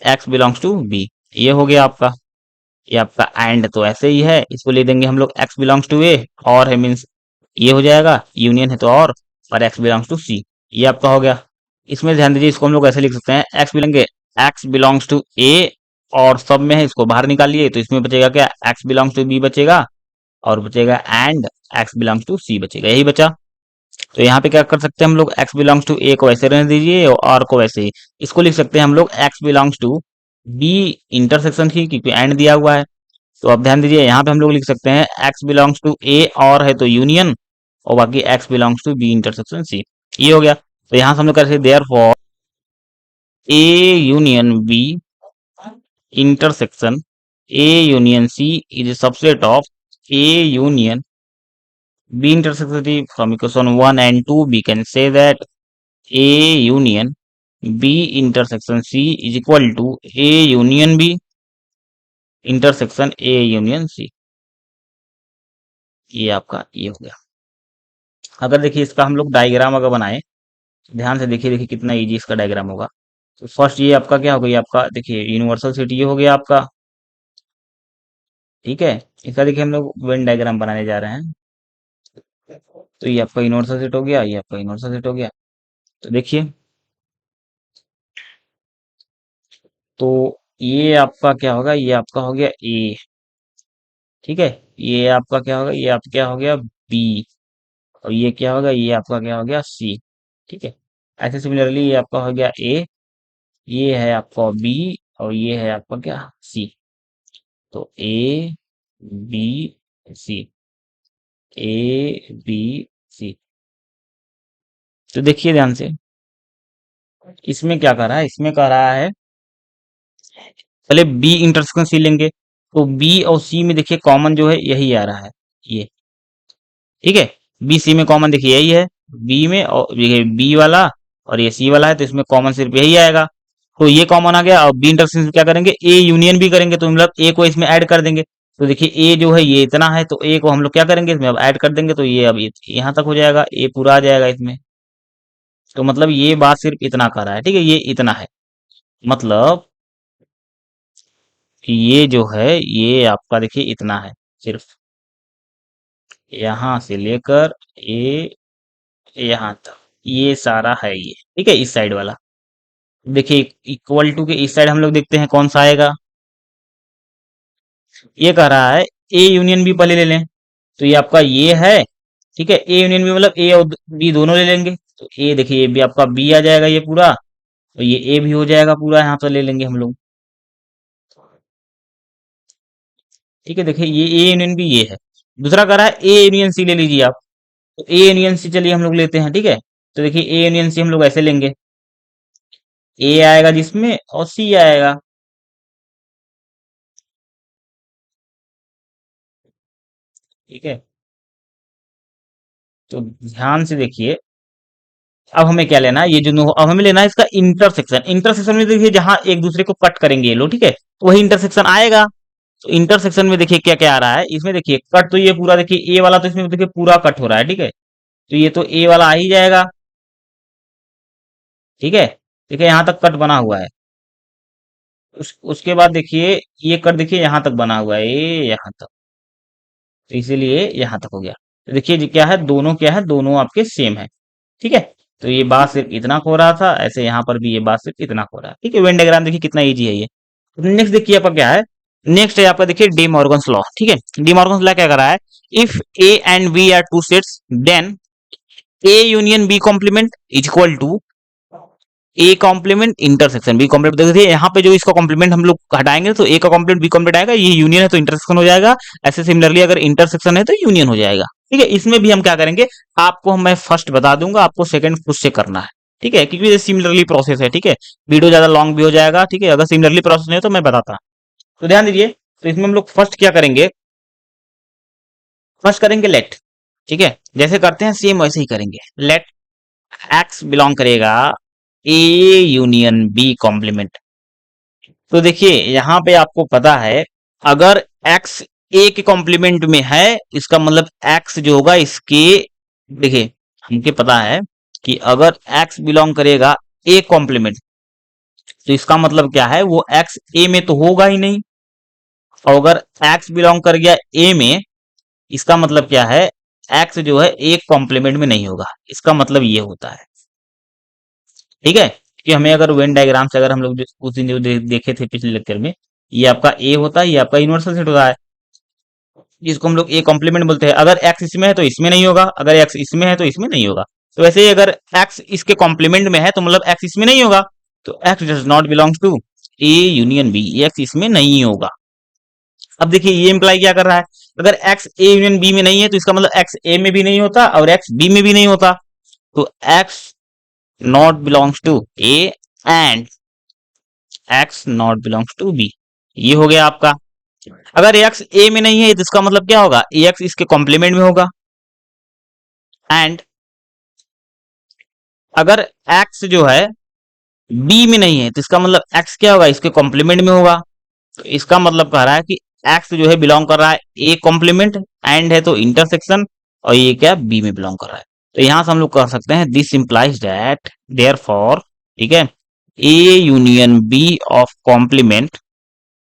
x बिलोंग्स टू बी। ये हो गया आपका, ये आपका एंड तो ऐसे ही है, इसको ले देंगे हम लोग x बिलोंग्स टू ए और है मीन्स ये हो जाएगा, यूनियन है तो और x बिलोंग्स टू सी, ये आपका हो गया। इसमें ध्यान दीजिए, इसको हम लोग ऐसे लिख सकते हैं, x बिलोंग्स टू ए और सब में है, इसको बाहर निकालिए तो इसमें बचेगा क्या, x बिलोंग्स टू बी बचेगा और बचेगा एंड x बिलोंग्स टू सी बचेगा, यही बचा। तो यहाँ पे क्या कर सकते हैं हम लोग, x बिलोंग्स टू ए को ऐसे रहने दीजिए और को वैसे ही, इसको लिख सकते हैं हम लोग x belongs to B intersection की, क्योंकि एंड दिया हुआ है। तो अब ध्यान दीजिए, यहाँ पे हम लोग लिख सकते हैं x बिलोंग्स टू ए और है तो यूनियन और बाकी x belongs to B intersection C, ये हो गया। तो यहाँ से हम लोग कर सकते हैं therefore A union B intersection A union C is a subset of A union B intersection C. From equation 1 and 2 we can say that A union B intersection C is equal to A union B intersection A union C। ये आपका ये हो गया। अगर देखिए इसका हम लोग डायग्राम अगर बनाए, ध्यान से देखिए, देखिए कितना इजी इसका डायग्राम होगा। तो फर्स्ट ये आपका क्या हो गई, आपका देखिए यूनिवर्सल सिटी ये हो गया आपका, ठीक है। इसका देखिए हम लोग वेन डायग्राम बनाने जा रहे हैं, तो ये आपका यूनिवर्सल सेट हो गया, ये आपका यूनिवर्सल सेट हो गया। तो देखिए, तो ये आपका क्या होगा, ये आपका हो गया ए, ठीक है। ये आपका क्या होगा, ये आपका क्या हो गया बी, और ये क्या होगा, ये आपका क्या हो गया सी, ठीक है। ऐसे सिमिलरली ये आपका हो गया ए, ये है आपका बी और ये है आपका क्या सी। तो A B C, A B C. तो देखिए ध्यान से, इसमें क्या कर रहा है, इसमें कर रहा है पहले बी इंटरसेक्शन सी लेंगे, तो बी और सी में देखिए कॉमन जो है यही आ रहा है, ये, ठीक है। बी सी में कॉमन देखिए यही है, बी में और ये बी वाला और ये सी वाला है, तो इसमें कॉमन सिर्फ यही आएगा। तो ये कॉमन आ गया, और बी इंटरसेक्शन क्या करेंगे, ए यूनियन भी करेंगे, तो मतलब ए को इसमें ऐड कर देंगे। तो देखिए ए जो है ये इतना है, तो ए को हम लोग क्या करेंगे इसमें अब ऐड कर देंगे, तो ये अब यहाँ तक हो जाएगा, ए पूरा आ जाएगा इसमें। तो मतलब ये बात सिर्फ इतना कर रहा है, ठीक है, ये इतना है, मतलब कि ये जो है ये आपका देखिए इतना है, सिर्फ यहाँ से लेकर ये यहाँ तक, ये सारा है ये, ठीक है, इस साइड वाला। देखिए इक्वल टू के इस साइड हम लोग देखते हैं कौन सा आएगा, ये कह रहा है ए यूनियन बी पहले ले लें, तो ये आपका ये है, ठीक है। ए यूनियन बी मतलब ए और बी दोनों ले लेंगे, तो ए देखिए ये भी आपका बी आ जाएगा ये पूरा, तो ये ए भी हो जाएगा पूरा, यहाँ पर ले लेंगे हम लोग, ठीक है। देखिए ये ए यूनियन बी ये है। दूसरा कह रहा है ए यूनियन सी ले लीजिए आप, तो ए यूनियन सी चलिए हम लोग लेते हैं, ठीक है। तो देखिए ए यूनियन सी हम लोग ऐसे लेंगे, ए आएगा जिसमें और सी आएगा, ठीक है। तो ध्यान से देखिए, अब हमें क्या लेना है, ये जो अब हमें लेना है इसका इंटरसेक्शन। इंटरसेक्शन में देखिए जहां एक दूसरे को कट करेंगे ये लोग, ठीक है, तो वही इंटरसेक्शन आएगा। तो इंटरसेक्शन में देखिए क्या क्या आ रहा है, इसमें देखिए कट, तो ये पूरा देखिए ए वाला तो इसमें देखिए पूरा कट हो रहा है, ठीक है। तो ये तो ए वाला आ ही जाएगा, ठीक है। देखिए यहाँ तक कट बना हुआ है, उसके बाद देखिए ये कट देखिए यहाँ तक बना हुआ है, ये यहाँ तक, तो इसीलिए यहाँ तक हो गया। तो देखिए जी क्या है, दोनों क्या है, दोनों आपके सेम है, ठीक है। तो ये बात सिर्फ इतना हो रहा था, ऐसे यहाँ पर भी ये बात सिर्फ इतना हो रहा है, ठीक है। वेन डायग्राम देखिए कितना इजी है ये। नेक्स्ट देखिए आपका क्या है, नेक्स्ट है आपका देखिए डी मॉर्गन्स लॉ, ठीक है। डी मॉर्गन्स लॉ क्या कर रहा है, if A and B are two sets then A union B complement is equal to A complement intersection B complement. देखिए यहाँ पे जो इसका कॉम्प्लीमेंट हम लोग हटाएंगे तो ए का कॉम्प्लीमेंट बी कॉम्प्लीमेंट आएगा, ये यूनियन है तो इंटरसेक्शन हो जाएगा। ऐसे सिमिलरली अगर इंटरसेक्शन है तो यूनियन हो जाएगा, ठीक है। इसमें भी हम क्या करेंगे, आपको मैं फर्स्ट बता दूंगा, आपको सेकंड खुद से करना है, ठीक है, क्योंकि ये सिमिलरली प्रोसेस है, ठीक है। वीडियो ज्यादा लॉन्ग भी हो जाएगा, ठीक है, अगर सिमिलरली प्रोसेस नहीं हो तो मैं बताता। तो ध्यान दीजिए, तो इसमें हम लोग फर्स्ट क्या करेंगे, फर्स्ट करेंगे लेट, ठीक है, जैसे करते हैं सेम वैसे ही करेंगे। लेट एक्स बिलोंग करेगा ए यूनियन बी कॉम्प्लीमेंट। तो देखिए यहाँ पे आपको पता है, अगर x ए के कॉम्प्लीमेंट में है, इसका मतलब एक्स जो होगा इसके, देखिए हमको पता है कि अगर एक्स बिलोंग करेगा ए कॉम्प्लीमेंट, तो इसका मतलब क्या है, वो एक्स ए में तो होगा ही नहीं। और अगर एक्स बिलोंग कर गया ए में, इसका मतलब क्या है, एक्स जो है ए कॉम्प्लीमेंट में नहीं होगा। इसका मतलब ये होता है, ठीक है। कि हमें अगर वेन डायग्राम से, अगर हम लोग उस दिन जो देखे थे पिछले लेक्चर में, ये आपका ए होता है, ये आपका यूनिवर्सल सेट होता है, जिसको हम लोग ए कॉम्प्लीमेंट बोलते हैं। अगर एक्स इसमें है तो इसमें नहीं होगा, अगर एक्स इसमें है तो इसमें नहीं होगा। तो वैसे ही अगर एक्स इसके कॉम्प्लीमेंट में है तो मतलब एक्स इसमें नहीं होगा, तो X does not belongs to A union B, X इसमें नहीं होगा। अब देखिए ये इंप्लाई क्या कर रहा है, अगर एक्स ए यूनियन बी में नहीं है तो इसका मतलब एक्स ए में भी नहीं होता और एक्स बी में भी नहीं होता। तो x not belongs to A and x not belongs to B, ये हो गया आपका। अगर एक्स ए में नहीं है तो इसका मतलब क्या होगा, एक्स इसके कॉम्प्लीमेंट में होगा। एंड अगर एक्स जो है बी में नहीं है तो इसका मतलब एक्स क्या होगा, इसके कॉम्प्लीमेंट में होगा। तो इसका मतलब कह रहा है कि एक्स जो है बिलोंग कर रहा है ए कॉम्प्लीमेंट, एंड है तो इंटरसेक्शन, और ये क्या बी में बिलोंग कर रहा है। तो यहां से हम लोग कह सकते हैं this implies that therefore, ठीक है, A union B of complement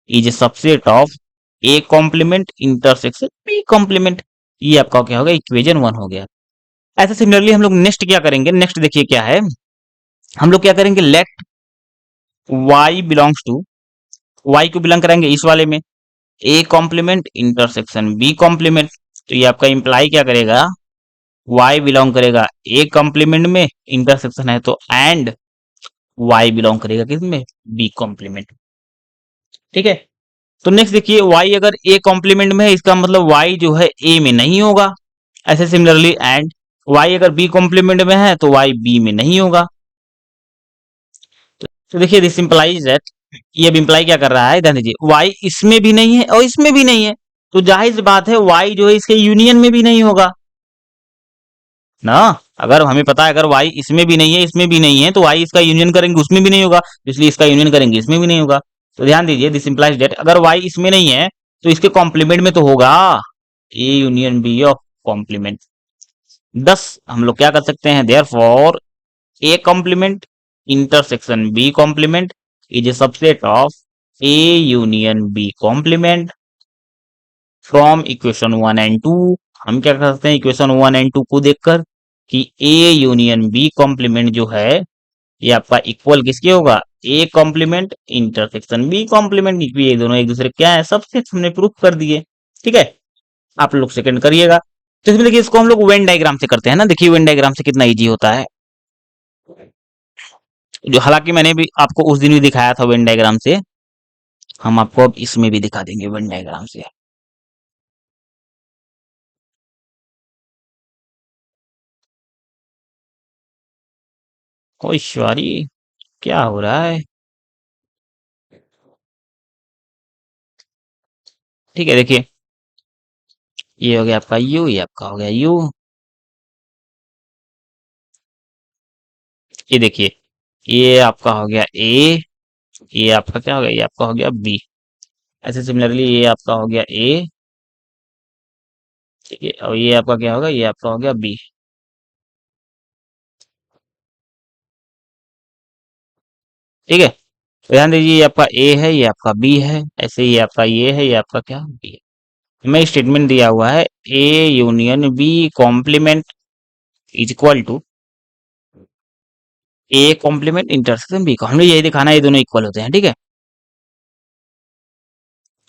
is a subset of A complement intersection B complement. ये आपका क्या होगा, इक्वेशन 1 हो गया। ऐसे सिमिलरली हम लोग नेक्स्ट क्या करेंगे, नेक्स्ट देखिए क्या है, हम लोग क्या करेंगे, let y belongs to, y को बिलोंग कराएंगे इस वाले में, A complement intersection B complement. तो ये आपका इंप्लाई क्या करेगा, y बिलोंग करेगा ए कॉम्प्लीमेंट में, इंटरसेक्शन है तो एंड y बिलोंग करेगा किसमें, बी कॉम्प्लीमेंट, ठीक है। तो नेक्स्ट देखिए y अगर ए कॉम्प्लीमेंट में है, इसका मतलब y जो है ए में नहीं होगा। ऐसे सिमिलरली एंड y अगर बी कॉम्प्लीमेंट में है तो y बी में नहीं होगा। तो देखिए दिस इंप्लाइज दैट, ये भी इंप्लाई क्या कर रहा है, ध्यान दीजिए, y इसमें भी नहीं है और इसमें भी नहीं है, तो जाहिर सी बात है y जो है इसके यूनियन में भी नहीं होगा ना। अगर हमें पता है अगर y इसमें भी नहीं है इसमें भी नहीं है, तो y इसका यूनियन करेंगे उसमें भी नहीं होगा, इसलिए इसका यूनियन करेंगे इसमें भी नहीं होगा। तो ध्यान दीजिए दिस इंप्लाइज दैट, अगर y इसमें नहीं है तो इसके कॉम्प्लीमेंट में तो होगा A union B of complement. Thus हम लोग क्या कर सकते हैं, therefore A complement intersection B complement is a subset of A union B complement from equation 1 and 2। हम क्या कर सकते हैं, इक्वेशन 1 एंड 2 को देखकर कि ए यूनियन बी कॉम्प्लीमेंट जो है ये आपका इक्वल किसके होगा, A complement intersection B complement. ये दोनों एक दूसरे क्या है, सबसे हमने प्रूफ कर दिए, ठीक है। आप लोग सेकंड करिएगा। तो इसमें देखिए इसको हम लोग वेन डायग्राम से करते हैं ना, देखिए वेन डायग्राम से कितना इजी होता है, जो हालांकि मैंने भी आपको उस दिन भी दिखाया था वेन डायग्राम से, हम आपको अब इसमें भी दिखा देंगे वेन डायग्राम से। ओ ईश्वरी, क्या हो रहा है, ठीक है। देखिए ये हो गया आपका यू, ये आपका हो गया यू, ये देखिए ये आपका हो गया ए, ये आपका क्या हो गया, ये आपका हो गया बी। ऐसे सिमिलरली ये आपका हो गया ए, ठीक है, और ये आपका क्या होगा, ये आपका हो गया बी, ठीक है। तो ध्यान दीजिए ये आपका ए है ये आपका बी है, ऐसे ये आपका ये है ये आपका क्या बी है। हमें स्टेटमेंट दिया हुआ है A union B complement is equal to A complement intersection B को, हमें यही दिखाना है ये दोनों इक्वल होते हैं, ठीक है।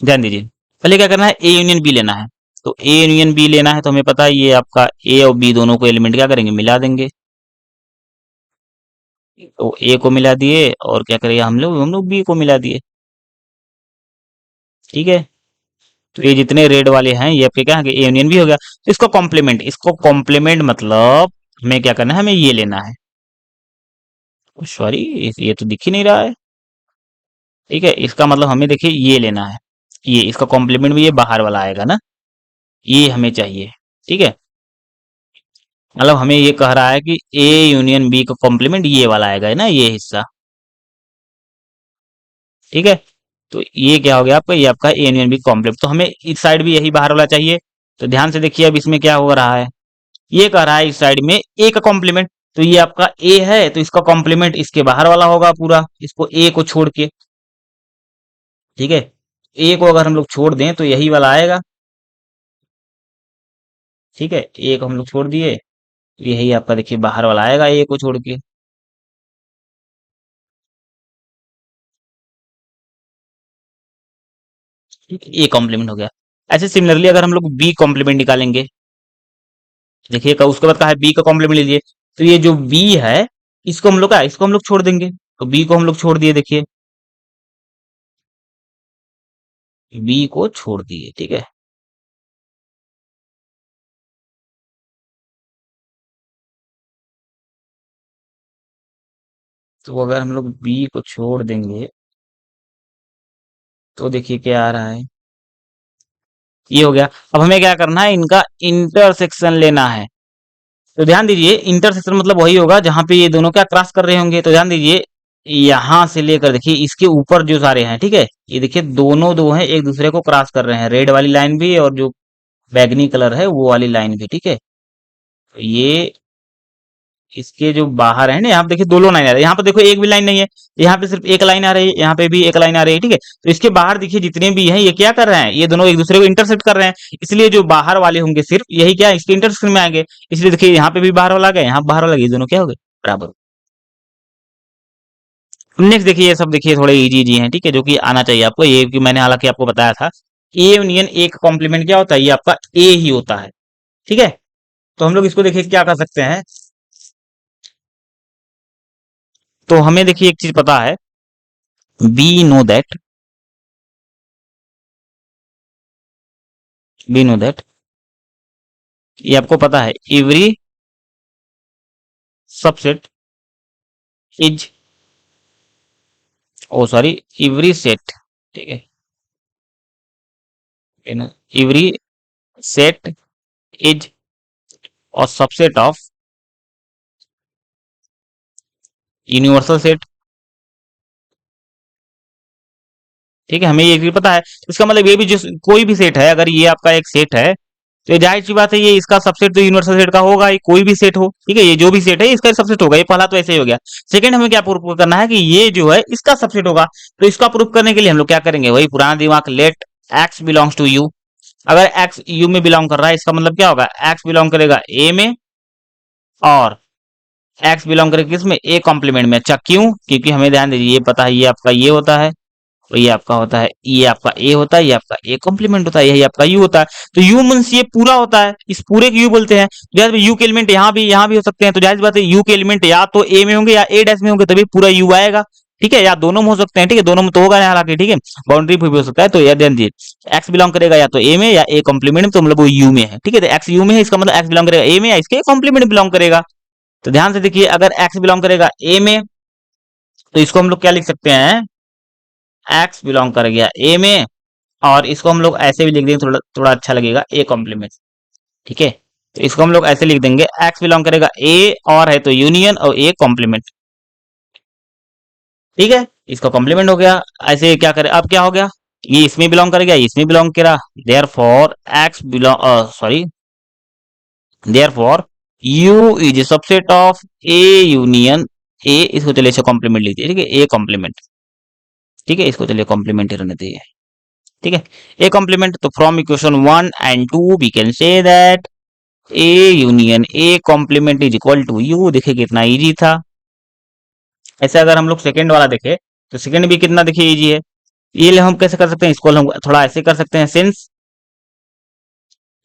ध्यान दीजिए पहले क्या करना है, ए यूनियन बी लेना है। तो ए यूनियन बी लेना है तो हमें पता है ये आपका ए और बी दोनों को एलिमेंट क्या करेंगे, मिला देंगे। तो ए को मिला दिए और क्या करेंगे हम लोग बी को मिला दिए, ठीक है। तो ये जितने रेड वाले हैं ये आपके क्या है, ए यूनियन बी हो गया। तो इसको कॉम्प्लीमेंट मतलब हमें क्या करना है, हमें ये लेना है, सॉरी ये तो दिख ही नहीं रहा है, ठीक है। इसका मतलब हमें देखिए ये लेना है, ये इसका कॉम्प्लीमेंट भी ये बाहर वाला आएगा ना, ये हमें चाहिए, ठीक है। मतलब हमें ये कह रहा है कि ए यूनियन बी का कॉम्प्लीमेंट ये वाला आएगा, है ना, ये हिस्सा, ठीक है। तो ये क्या हो गया आपका, ये आपका ए यूनियन बी कॉम्प्लीमेंट। तो हमें इस साइड भी यही बाहर वाला चाहिए। तो ध्यान से देखिए अब इसमें क्या हो रहा है, ये कह रहा है इस साइड में ए का कॉम्प्लीमेंट। तो ये आपका ए है, तो इसका कॉम्प्लीमेंट इसके बाहर वाला होगा पूरा, इसको ए को छोड़ के। ठीक है, ए को अगर हम लोग छोड़ दें तो यही वाला आएगा। ठीक है, ए को हम लोग छोड़ दिए, तो यही आपका देखिए बाहर वाला आएगा ए को छोड़ के। ठीक है, ए कॉम्प्लीमेंट हो गया। ऐसे सिमिलरली अगर हम लोग बी कॉम्प्लीमेंट निकालेंगे, देखिए उसके बाद कहा है बी का कॉम्प्लीमेंट लीजिए। तो ये जो बी है, इसको हम लोग क्या, इसको हम लोग छोड़ देंगे। तो बी को हम लोग छोड़ दिए, देखिए बी को छोड़ दिए। ठीक है, तो अगर हम लोग बी को छोड़ देंगे तो देखिए क्या आ रहा है, ये हो गया। अब हमें क्या करना है, इनका इंटरसेक्शन लेना है। तो ध्यान दीजिए इंटरसेक्शन मतलब वही होगा जहां पे ये दोनों क्या क्रॉस कर रहे होंगे। तो ध्यान दीजिए यहां से लेकर देखिए इसके ऊपर जो सारे हैं, ठीक है, ये देखिए दोनों दो हैं एक दूसरे को क्रॉस कर रहे हैं, रेड वाली लाइन भी और जो बैगनी कलर है वो वाली लाइन भी। ठीक है, तो ये इसके जो बाहर है ना, यहाँ पे देखिए दो लाइन आ रही है, यहाँ पे देखो एक भी लाइन नहीं है, यहाँ पे सिर्फ एक लाइन आ रही है, यहाँ पे भी एक लाइन आ रही है। ठीक है, तो इसके बाहर देखिए जितने भी हैं ये क्या कर रहे हैं, ये दोनों एक दूसरे को इंटरसेक्ट कर रहे हैं। इसलिए जो बाहर वाले होंगे सिर्फ यही क्या इसके इंटरसेक्शन में आएंगे। इसलिए देखिए यहाँ पे भी बाहर वाला आ गया, यहाँ बाहर वाला आ गया, ये दोनों क्या हो गए बराबर। नेक्स्ट देखिए ये सब देखिए थोड़े इजी इजी हैं, ठीक है, जो कि आना चाहिए आपको। ये कि मैंने हालांकि आपको बताया था, ए यूनियन ए का कॉम्प्लीमेंट क्या होता है, ये आपका ए ही होता है। ठीक है, तो हम लोग इसको देखिए क्या कर सकते हैं। तो हमें देखिए एक चीज पता है, we know that, we know that, ये आपको पता है every subset is, oh sorry, every set. ठीक है, एवरी सेट इज और सबसेट ऑफ यूनिवर्सल सेट। ठीक है, हमें ये भी पता है। इसका मतलब ये भी जो कोई भी सेट है, अगर ये आपका एक सेट है तो ये जाहिर सी बात है ये इसका सबसेट तो यूनिवर्सल सेट का होगा ही, कोई भी सेट हो। ठीक है, ये जो भी सेट है इसका सबसेट होगा। ये पहला तो ऐसे ही हो गया। सेकंड हमें क्या प्रूव करना है कि ये जो है इसका सबसेट होगा। तो इसका प्रूव करने के लिए हम लोग क्या करेंगे, वही पुराना दिमाग, let x belongs to U. अगर एक्स यू में बिलोंग कर रहा है, इसका मतलब क्या होगा, एक्स बिलोंग करेगा ए में और एक्स बिलोंग करेगा किस में, ए कॉम्प्लीमेंट में। अच्छा क्यों, क्योंकि हमें ध्यान दीजिए ये पता है ये आपका ये होता है, और ये आपका होता है, ये आपका ए होता है, ये आपका ए कॉम्प्लीमेंट होता है, यही आपका यू होता है। तो यू मींस ये पूरा होता है, इस पूरे को यू बोलते हैं। जैसे यू के एलिमेंट यहाँ भी हो सकते हैं। तो जाहिर सी बात है यू के एलिमेंट या तो ए में होंगे या ए डैश में होंगे, तभी पूरा यू आएगा। ठीक है, या दोनों में हो सकते हैं। ठीक है, दोनों में तो होगा नहीं हालांकि। ठीक है, बाउंड्री पे भी हो सकता है। तो याद ध्यान दीजिए एक्स बिलोंग करेगा या तो ए में या ए कॉम्प्लीमेंट में, तो मतलब वो यू में है। ठीक है, तो एक्स यू में है, इसका मतलब एक्स बिलोंग करेगा ए में या इसके कॉम्प्लीमेंट बिलोंग करेगा। तो ध्यान से देखिए अगर एक्स बिलोंग करेगा ए में तो इसको हम लोग क्या लिख सकते हैं, एक्स बिलोंग कर गया ए में, और इसको हम लोग ऐसे भी लिख देंगे, थोड़ा थोड़ा अच्छा लगेगा, ए कॉम्प्लीमेंट। ठीक है, तो इसको हम लोग ऐसे लिख देंगे, एक्स बिलोंग करेगा ए और है तो यूनियन और ए कॉम्प्लीमेंट। ठीक है, इसका कॉम्प्लीमेंट हो गया। ऐसे क्या करें, अब क्या हो गया, ये इसमें बिलोंग कर गया, ये इसमें बिलोंग करा, therefore X belong sorry, therefore U is subset of A union A. इसको चलिए अच्छा कॉम्प्लीमेंट लीजिए। ठीक है, ए कॉम्प्लीमेंट। ठीक है, इसको चलिए कॉम्प्लीमेंट रहने दीजिए। ठीक है, ए कॉम्प्लीमेंट। तो from equation 1 and 2 we can say that A union A complement is equal to U. देखिए कितना इजी था। ऐसे अगर हम लोग सेकंड वाला देखें तो सेकंड भी कितना देखिए इजी है। ये हम कैसे कर सकते हैं, इसको हम थोड़ा ऐसे कर सकते हैं, since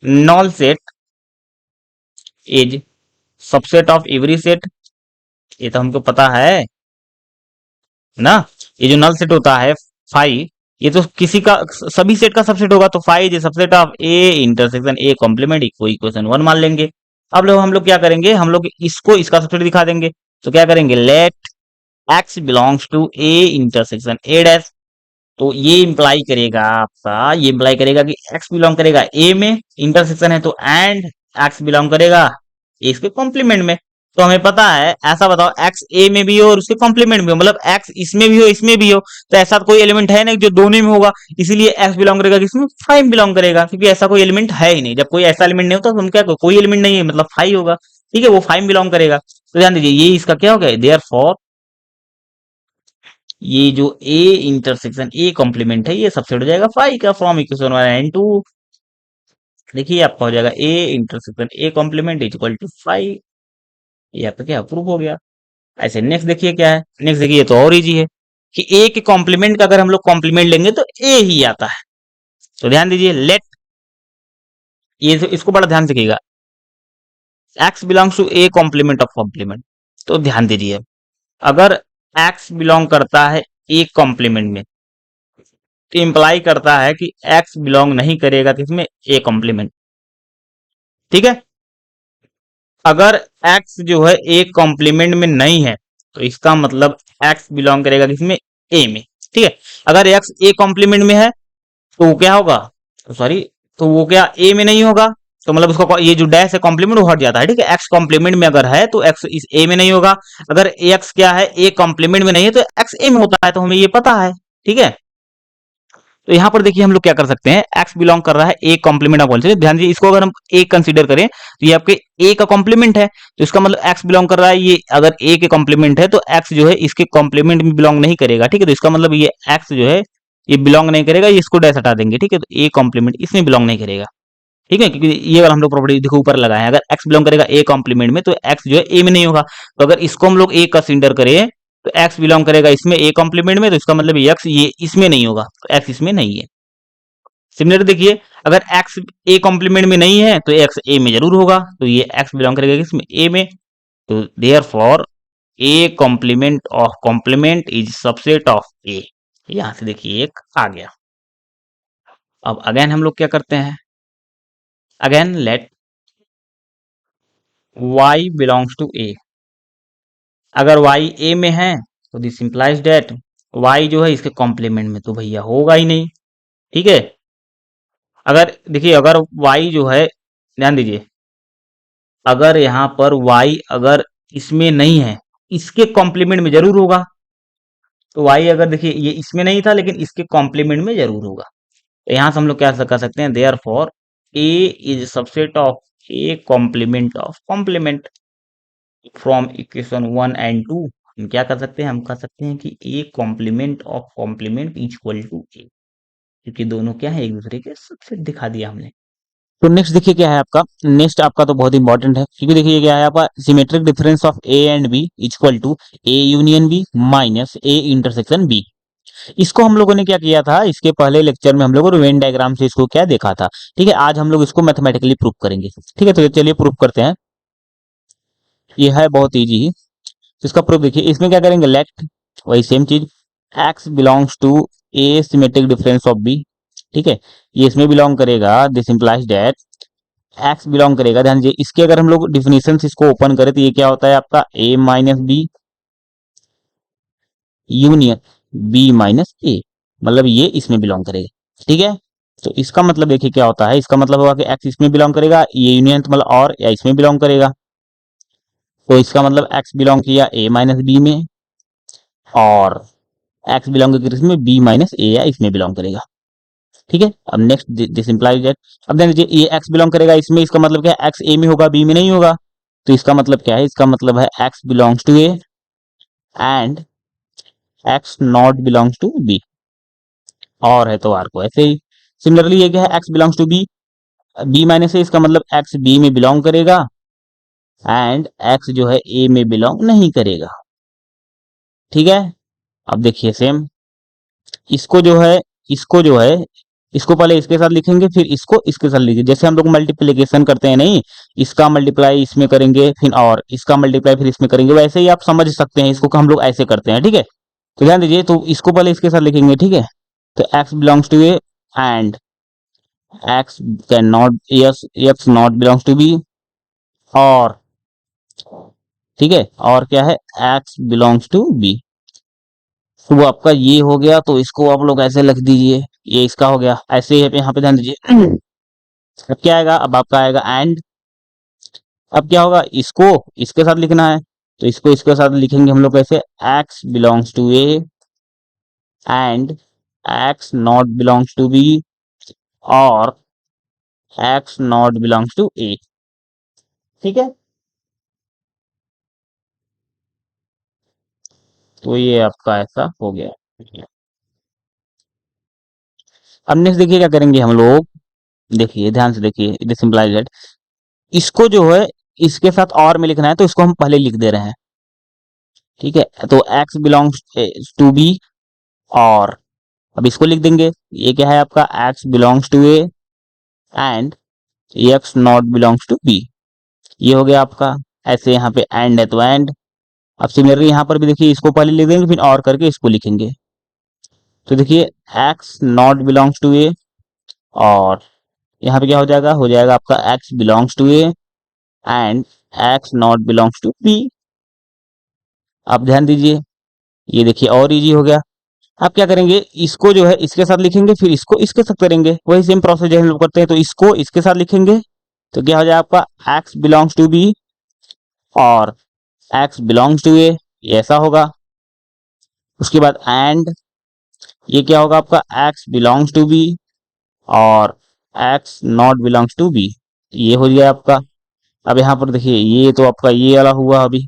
knoll set is subset of every set. ये तो हमको पता है ना, ये जो नल सेट होता है फाइव, ये तो किसी का सभी सेट का सबसेट होगा। तो phi is subset of A intersection A complement, equal equation 1 मान लेंगे। अब लोग हम लोग क्या करेंगे, हम लोग इसको इसका सबसेट दिखा देंगे। तो क्या करेंगे, let x belongs to A intersection A dash. तो ये इंप्लाई करेगा आपका, ये इंप्लाई करेगा कि एक्स बिलोंग करेगा ए में, इंटरसेक्शन है तो एंड एक्स बिलोंग करेगा ए इसके कॉम्प्लीमेंट में। तो हमें पता है, ऐसा बताओ एक्स ए में भी हो और उसके कॉम्प्लीमेंट में हो, मतलब एक्स इसमें भी हो इसमें भी हो, तो ऐसा तो कोई एलिमेंट है नहीं जो दोनों में होगा, इसीलिए एक्स बिलोंग करेगा किसमें, फाइव बिलोंग करेगा, क्योंकि ऐसा कोई एलिमेंट है ही नहीं। जब कोई ऐसा एलिमेंट नहीं होता तो हम क्या, कोई एलिमेंट नहीं है मतलब फाइव होगा, ठीक है, वो फाइव बिलोंग करेगा। तो ध्यान दीजिए ये इसका क्या हो गया, देयर फॉर ये जो ए इंटरसेक्शन ए कॉम्प्लीमेंट है ये सबसेट हो जाएगा फाइव का फ्रॉम इक्वेशन 1 and 2। देखिए आपका हो जाएगा A intersection A complement is equal to five, ये आपका क्या प्रूफ हो गया। ऐसे नेक्स्ट देखिए क्या है, नेक्स्ट देखिए ये तो और इजी है कि ए के कॉम्प्लीमेंट का अगर हम लोग कॉम्प्लीमेंट लेंगे तो ए ही आता है। तो ध्यान दीजिए लेट, ये इसको बड़ा ध्यान से कीजिएगा, x belongs to A complement of complement. तो ध्यान दीजिए अगर एक्स बिलोंग करता है ए कॉम्प्लीमेंट में, तो इंप्लाई करता है कि एक्स बिलोंग नहीं करेगा किसमें, ए कॉम्प्लीमेंट, ठीक है। अगर एक्स जो है ए कॉम्प्लीमेंट में नहीं है तो इसका मतलब एक्स बिलोंग करेगा किसमें, ए में, ठीक है। अगर एक्स ए कॉम्प्लीमेंट में है तो वो क्या होगा, सॉरी, तो वो क्या ए में नहीं होगा, तो मतलब उसका ये जो डैश है कॉम्प्लीमेंट वो हट जाता है, ठीक है। एक्स कॉम्प्लीमेंट में अगर है तो एक्स इस ए में नहीं होगा, अगर एक्स क्या है ए कॉम्प्लीमेंट में नहीं है तो एक्स ए में होता है, तो हमें ये पता है, ठीक है। तो यहाँ पर देखिए हम लोग क्या कर सकते हैं, एक्स बिलोंग कर रहा है ए कॉम्प्लीमेंट ऑफ होल, ध्यान दीजिए इसको अगर हम ए कंसीडर करें तो ये आपके ए का कॉम्प्लीमेंट है, तो इसका मतलब एक्स बिलोंग कर रहा है, ये अगर ए के कॉम्प्लीमेंट है तो एक्स जो है इसके कॉम्प्लीमेंट में बिलोंग नहीं करेगा, ठीक है। तो इसका मतलब ये एक्स जो है ये बिलोंग नहीं करेगा, ये इसको डैश हटा देंगे, ठीक है। तो ए कॉम्प्लीमेंट इसमें बिलोंग नहीं करेगा, ठीक है, क्योंकि ये वाला हम लोग प्रॉपर्टी देखो ऊपर लगाए हैं, अगर एक्स बिलोंग करेगा ए कॉम्प्लीमेंट में तो एक्स जो है ए में नहीं होगा, तो अगर इसको हम लोग ए कंसीडर करें तो एक्स बिलोंग करेगा इसमें ए कॉम्प्लीमेंट में, तो इसका मतलब एक्स ये इसमें नहीं होगा, तो एक्स इसमें नहीं है। सिमिलर देखिए अगर x ए कॉम्प्लीमेंट में नहीं है तो x ए में जरूर होगा, तो ये x बिलोंग करेगा किसमें, ए में। तो therefore A complement of complement is subset of A, यहां से देखिए एक आ गया। अब अगेन हम लोग क्या करते हैं, again let y belongs to A, अगर y ए में है तो दिस इंप्लाइज दैट y जो है इसके कॉम्प्लीमेंट में तो भैया होगा ही नहीं, ठीक है। अगर देखिए अगर y जो है, ध्यान दीजिए अगर यहाँ पर y अगर इसमें नहीं है, इसके कॉम्प्लीमेंट में जरूर होगा, तो y अगर देखिए ये इसमें नहीं था लेकिन इसके कॉम्प्लीमेंट में जरूर होगा, तो यहां से हम लोग क्या कर सकते हैं, therefore A is subset of A complement of complement from equation 1 and 2। हम क्या कर सकते हैं, हम कह सकते हैं कि A complement of complement is equal to A, क्योंकि दोनों क्या है एक दूसरे के सबसेट दिखा दिया हमने। तो नेक्स्ट देखिए क्या है आपका, नेक्स्ट आपका तो बहुत इंपॉर्टेंट है, क्योंकि देखिए क्या है आपका, symmetric difference of A and B equal to A union B minus A intersection B. इसको हम लोगों ने क्या किया था, इसके पहले लेक्चर में हम लोगों ने वेन डायग्राम से इसको क्या देखा था, ठीक है। आज हम लोग इसको मैथमेटिकली प्रूव करेंगे, ठीक है। तो चलिए प्रूव करते हैं, ये है बहुत ईजी ही। तो इसका प्रूफ देखिए, इसमें क्या करेंगे, लेट वही सेम चीज x belongs to A symmetric difference of b, ठीक है, ये इसमें बिलोंग करेगा, this implies that x belong करेगा, ध्यान दीजिए इसके अगर हम लोग डिफिनेशन इसको ओपन करें तो ये क्या होता है आपका a minus B union b minus a, मतलब ये इसमें बिलोंग करेगा, ठीक है। तो इसका मतलब देखिए क्या होता है, इसका मतलब होगा कि x इसमें बिलोंग करेगा, ये यूनियन तो मतलब और या इसमें बिलोंग करेगा, तो इसका मतलब x बिलोंग किया a माइनस बी में, और x बिलोंग किस में, b माइनस a या इसमें बिलोंग करेगा, ठीक है। अब नेक्स्ट दिस इंप्लाइज दैट, अब देख लीजिए ये x बिलोंग करेगा इसमें, इसका मतलब क्या है, x a में होगा b में नहीं होगा, तो इसका मतलब क्या है, इसका मतलब है x belongs to a and x not belongs to b, और है तो r को ऐसे ही। सिमिलरली ये क्या है, x belongs to b, b minus a, इसका मतलब x b में बिलोंग करेगा एंड x जो है a में बिलोंग नहीं करेगा, ठीक है। अब देखिए सेम इसको जो है, इसको जो है, इसको पहले इसके साथ लिखेंगे फिर इसको इसके साथ लिखेंगे, जैसे हम लोग मल्टीप्लीकेशन करते हैं नहीं, इसका मल्टीप्लाई इसमें करेंगे फिर और इसका मल्टीप्लाई फिर इसमें करेंगे, वैसे ही आप समझ सकते हैं इसको हम लोग ऐसे करते हैं, ठीक है। तो ध्यान दीजिए, तो इसको पहले इसके साथ लिखेंगे, ठीक है। तो x belongs to A and x can not, x not belongs to B, और ठीक है, और क्या है, x बिलोंग्स टू बी। तो वो आपका ये हो गया, तो इसको आप लोग ऐसे लिख दीजिए, ये इसका हो गया ऐसे, यहाँ पे ध्यान दीजिए। अब क्या आएगा, अब आपका आएगा एंड अब क्या होगा, इसको इसके साथ लिखना है, तो इसको इसके साथ लिखेंगे हम लोग कैसे, x belongs to A and x not belongs to B और x not belongs to A. ठीक है, तो ये आपका ऐसा हो गया। अब नेक्स्ट देखिए क्या करेंगे हम लोग, देखिए ध्यान से देखिए, इट इज सिंपलाइज दैट, इसको जो है इसके साथ और में लिखना है, तो इसको हम पहले लिख दे रहे हैं। ठीक है, तो x बिलोंग्स टू बी, और अब इसको लिख देंगे, ये क्या है आपका, x belongs to A and x not belongs to B. ये हो गया आपका, ऐसे यहाँ पे एंड है तो एंड। अब सिमिलरली यहाँ पर भी देखिए, इसको पहले लिख देंगे फिर और करके इसको लिखेंगे। तो देखिए x not belongs to A, और यहाँ पे क्या हो जाएगा आपका x belongs to A and x not belongs to B. अब ध्यान दीजिए, ये देखिए और इजी हो गया। अब क्या करेंगे, इसको जो है इसके साथ लिखेंगे, फिर इसको इसके साथ करेंगे, वही सेम प्रोसेस जो हम लोग करते हैं। तो इसको इसके साथ लिखेंगे, तो क्या हो जाएगा आपका, x बिलोंग्स टू बी और x बिलोंग्स टू ए, ये ऐसा होगा। उसके बाद एंड ये क्या होगा आपका, x बिलोंग्स टू बी और x not belongs to B, ये हो गया आपका। अब यहाँ पर देखिए, ये तो आपका ये वाला हुआ अभी,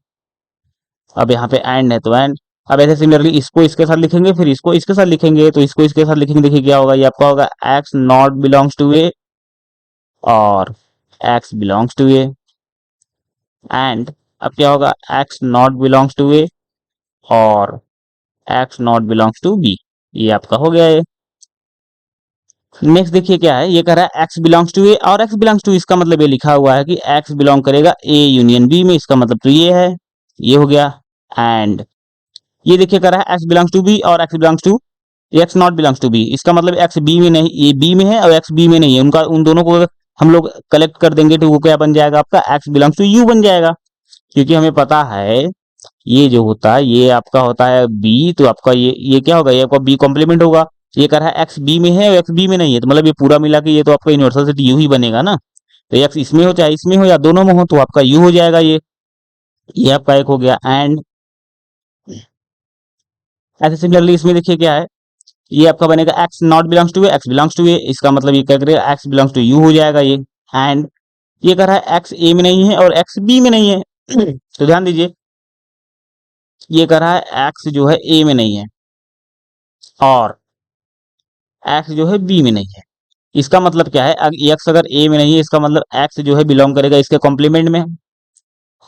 अब यहाँ पे एंड है तो एंड। अब ऐसे सिमिलरली इसको इसके साथ लिखेंगे, फिर इसको इसके साथ लिखेंगे, तो इसको इसके साथ लिखेंगे, देखिए क्या होगा, ये आपका होगा x not belongs to A और x belongs to A and, अब क्या होगा, x not belongs to A और x not belongs to B, ये आपका हो गया है। नेक्स्ट देखिए क्या है, ये कह रहा है x बिलोंग्स टू ए और x बिलोंग्स टू, इसका मतलब ये लिखा हुआ है कि x बिलोंग करेगा a यूनियन b में, इसका मतलब तो ये है, ये हो गया। एंड ये देखिए कर रहा है x बिलोंग्स टू बी और x belongs to, x not belongs to B, इसका मतलब x बी में नहीं, ये बी में है और x बी में नहीं है, उनका उन दोनों को हम लोग कलेक्ट कर देंगे, तो वो क्या बन जाएगा आपका, x बिलोंग्स टू यू बन जाएगा। क्योंकि हमें पता है ये जो होता है ये आपका होता है बी, तो आपका ये क्या होगा, ये आपका बी कॉम्प्लीमेंट होगा। ये कर रहा है एक्स बी में है और एक्स बी में नहीं है, तो मतलब ये पूरा मिला के ये तो आपका यूनिवर्सल सेट यू ही बनेगा ना। तो एक्स इसमें हो चाहे इसमें हो या दोनों में हो, तो आपका यू हो जाएगा। ये आपका एक हो गया एंड। ऐसे सिमिलरली इसमें देखिए क्या है, ये आपका बनेगा x not belongs to A, x belongs to A, इसका मतलब ये क्या करेगा, एक्स बिलोंग्स टू यू हो जाएगा ये। एंड ये कर रहा है एक्स ए में नहीं है और एक्स बी में नहीं है तो ध्यान दीजिए, ये कर रहा है एक्स जो है ए में नहीं है और एक्स जो है बी में नहीं है। इसका मतलब क्या है, एक्स अगर ए में नहीं है, इसका मतलब एक्स जो है बिलोंग करेगा इसके कॉम्प्लीमेंट में,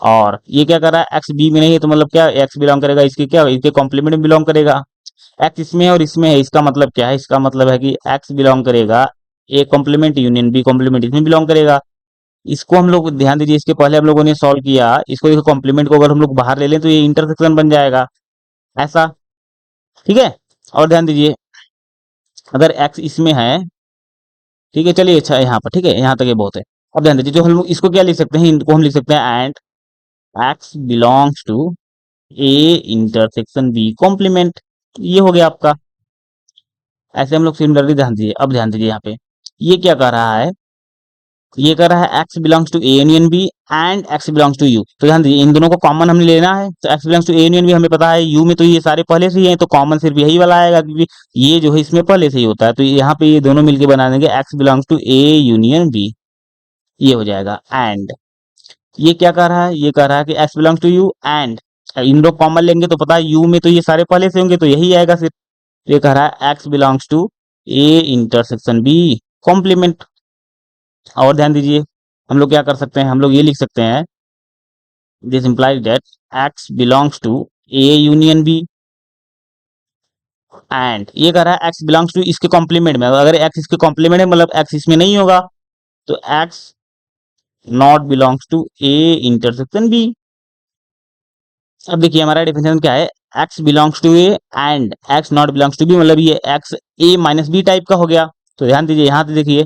और ये क्या कर रहा है, एक्स बी में नहीं है, तो मतलब क्या, एक्स बिलोंग करेगा इसके क्या, इसके कॉम्प्लीमेंट में बिलोंग करेगा। एक्स इसमें है और इसमें है, इसका मतलब क्या है, इसका मतलब है कि एक्स बिलोंग करेगा A complement union B complement इसमें बिलोंग करेगा। इसको हम लोग ध्यान दीजिए, इसके पहले हम लोगों ने सॉल्व किया, इसको देखो कॉम्प्लीमेंट को अगर हम लोग बाहर ले लें तो ये इंटरसेक्शन बन जाएगा ऐसा। ठीक है, और ध्यान दीजिए अगर एक्स इसमें है, ठीक है, चलिए अच्छा यहाँ पर, ठीक है, यहाँ तक ये बहुत है। अब ध्यान दीजिए, जो हम लोग इसको क्या लिख सकते हैं, इनको हम लिख सकते हैं and x belongs to A intersection B complement, ये हो गया आपका। ऐसे हम लोग सिमिलरली ध्यान दीजिए, अब ध्यान दीजिए यहाँ पे ये क्या कर रहा है, ये कर रहा है x belongs to A union B and x belongs to U. तो ध्यान दीजिए इन दोनों को कॉमन हमने लेना है, तो x belongs to A union B हमें पता है, यू में तो ये सारे पहले से ही हैं, तो कॉमन सिर्फ यही वाला आएगा, क्योंकि ये जो है इसमें पहले से ही होता है। तो यहाँ पे ये दोनों मिलके बना देंगे x belongs to A union B, ये हो जाएगा। एंड ये क्या कर रहा है, ये कह रहा है कि x belongs to U and, इन लोग कॉमन लेंगे तो पता है यू में तो ये सारे पहले से होंगे, तो यही आएगा सिर्फ। ये कह रहा है x belongs to A intersection B complement. और ध्यान दीजिए हम लोग क्या कर सकते हैं, हम लोग ये लिख सकते हैं, this implies that x belongs to A union B and, ये कह रहा है एक्स बिलोंग्स टू इसके कॉम्प्लीमेंट में, अगर एक्स इसके कॉम्प्लीमेंट है मतलब एक्स इसमें नहीं होगा, तो x not belongs to A intersection B. अब देखिए हमारा डेफिनेशन क्या है, x belongs to A and x not belongs to B, मतलब ये x A minus B type का हो गया। तो ध्यान दीजिए यहाँ पे देखिए,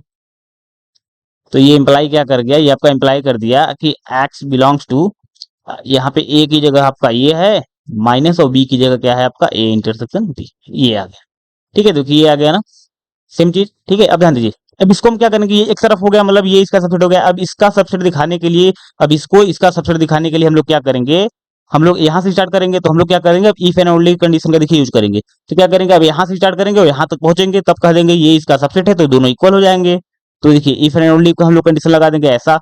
तो ये इंप्लाई क्या कर गया, ये आपका इंप्लाई कर दिया कि एक्स बिलोंग्स टू, यहाँ पे ए की जगह आपका ये है माइनस और बी की जगह क्या है आपका ए इंटरसेक्शन बी, ये आ गया। ठीक है, देखिए ये आ गया ना, सेम चीज। ठीक है, अब ध्यान दीजिए अब इसको हम क्या करेंगे, ये एक तरफ हो गया, मतलब ये इसका सबसेट हो गया। अब इसका सबसेट दिखाने के लिए, अब इसको इसका सबसेट दिखाने के लिए हम लोग क्या करेंगे, हम लोग यहाँ से स्टार्ट करेंगे। तो हम लोग क्या करेंगे, अब इफ एंड ओनली कंडीशन का देखिए यूज करेंगे। तो क्या करेंगे, अब यहाँ से स्टार्ट करेंगे और यहाँ तक पहुंचेंगे, तब कह देंगे ये इसका सबसेट है, तो दोनों इक्वल हो जाएंगे। तो देखिए इफ एंड ओनली को हम लोग कंडीशन लगा देंगे ऐसा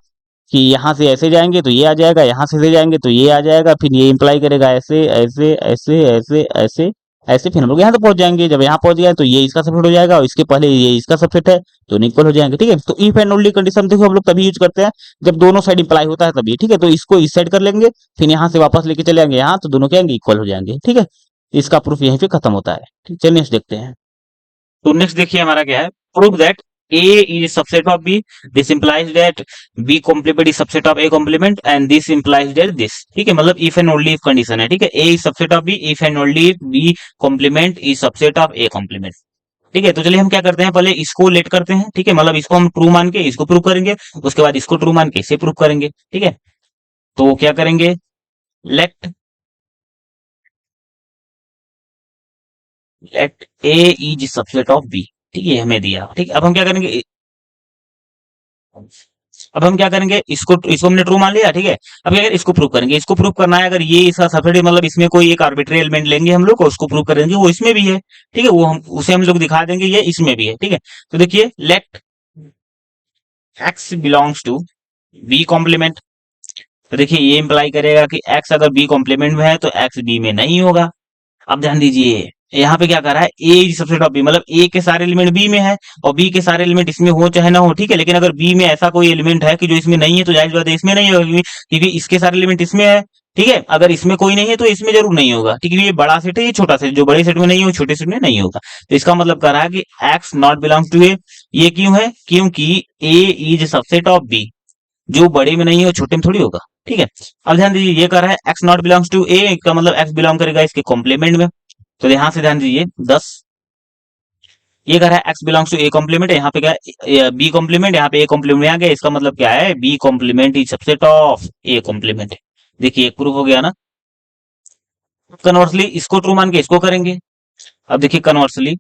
कि यहाँ से ऐसे जाएंगे तो ये आ जाएगा, यहाँ से ऐसे जाएंगे तो ये आ जाएगा, फिर ये इंप्लाई करेगा ऐसे ऐसे ऐसे ऐसे ऐसे ऐसे, फिर हम लोग यहाँ तक पहुंच जाएंगे। जब यहाँ पहुंच गए तो ये इसका सबसेट हो जाएगा और इसके पहले ये इसका सबसेट है, दोनों इक्वल हो जाएंगे। ठीक है, तो इफ एंड ओनली कंडीशन देखो हम लोग तभी यूज करते हैं जब दोनों साइड इंप्लाई होता है तभी। ठीक है, तो इसको इस साइड कर लेंगे, फिर यहाँ से वापस लेके चले जाएंगे यहाँ, तो दोनों क्या आएंगे, इक्वल हो जाएंगे। ठीक है, इसका प्रूफ यहीं पे खत्म होता है। ठीक, चलिए नेक्स्ट देखते हैं। तो नेक्स्ट देखिए हमारा क्या है, prove that A is subset of B. This implies that B complement is subset of A complement and this implies that this. ठीक है, मतलब if and only if condition है। ठीक है, A is subset of B if and only if B complement is subset of A complement। ठीक है, तो चलिए हम क्या करते हैं, पहले इसको लेट करते हैं। ठीक है, मतलब इसको हम ट्रू मान के इसको प्रूव करेंगे, उसके बाद इसको ट्रू मान के इसे प्रूव करेंगे। ठीक है, तो क्या करेंगे, let let A is subset of B। ठीक है, हमें दिया। ठीक है, अब हम क्या करेंगे, अब हम क्या करेंगे, इसको इसको हमने ट्रू मान लिया। ठीक है, अब क्या करें, इसको प्रूव करेंगे। इसको प्रूव करना है, अगर ये इसका सबसेट मतलब इसमें कोई एक आर्बिट्री एलिमेंट लेंगे हम लोग और उसको प्रूव करेंगे वो इसमें भी है। ठीक है, वो हम उसे हम लोग दिखा देंगे ये इसमें भी है। ठीक है, तो देखिए let x belongs to B complement. तो देखिए ये इंप्लाई करेगा कि x अगर बी कॉम्प्लीमेंट में है तो x बी में नहीं होगा। अब ध्यान दीजिए, यहाँ पे क्या कर रहा है, ए सबसेट ऑफ बी, मतलब ए के सारे एलिमेंट बी में है और बी के सारे एलिमेंट इसमें हो चाहे ना हो। ठीक है, लेकिन अगर बी में ऐसा कोई एलिमेंट है कि जो इसमें नहीं है तो जाहिर बात है इसमें नहीं होगा, क्योंकि इसके सारे एलिमेंट इसमें है। ठीक है, अगर इसमें कोई नहीं है तो इसमें जरूर नहीं होगा। ठीक है, ये बड़ा सेट है ये छोटा सेट, जो बड़े सेट में नहीं हो छोटे सेट में नहीं होगा। तो इसका मतलब कर रहा है कि एक्स नॉट बिलोंग्स टू ए। ये क्यों है, क्योंकि ए इज सबसेट ऑफ बी, जो बड़े में नहीं है वो छोटे में थोड़ी होगा। ठीक है, अब ध्यान दीजिए ये कर रहा है एक्स नॉट बिलोंग्स टू ए का मतलब एक्स बिलोंग करेगा इसके कॉम्प्लीमेंट में। तो यहां से ध्यान दीजिए 10, ये कह रहा है x belongs to A complement, यहाँ पे क्या है बी कॉम्प्लीमेंट, यहाँ पे ए कॉम्प्लीमेंट आ गया। इसका मतलब क्या है, B complement is subset of A complement. देखिए एक प्रूफ हो गया ना। कन्वर्सली इसको ट्रू मान के इसको करेंगे। अब देखिए कन्वर्सली,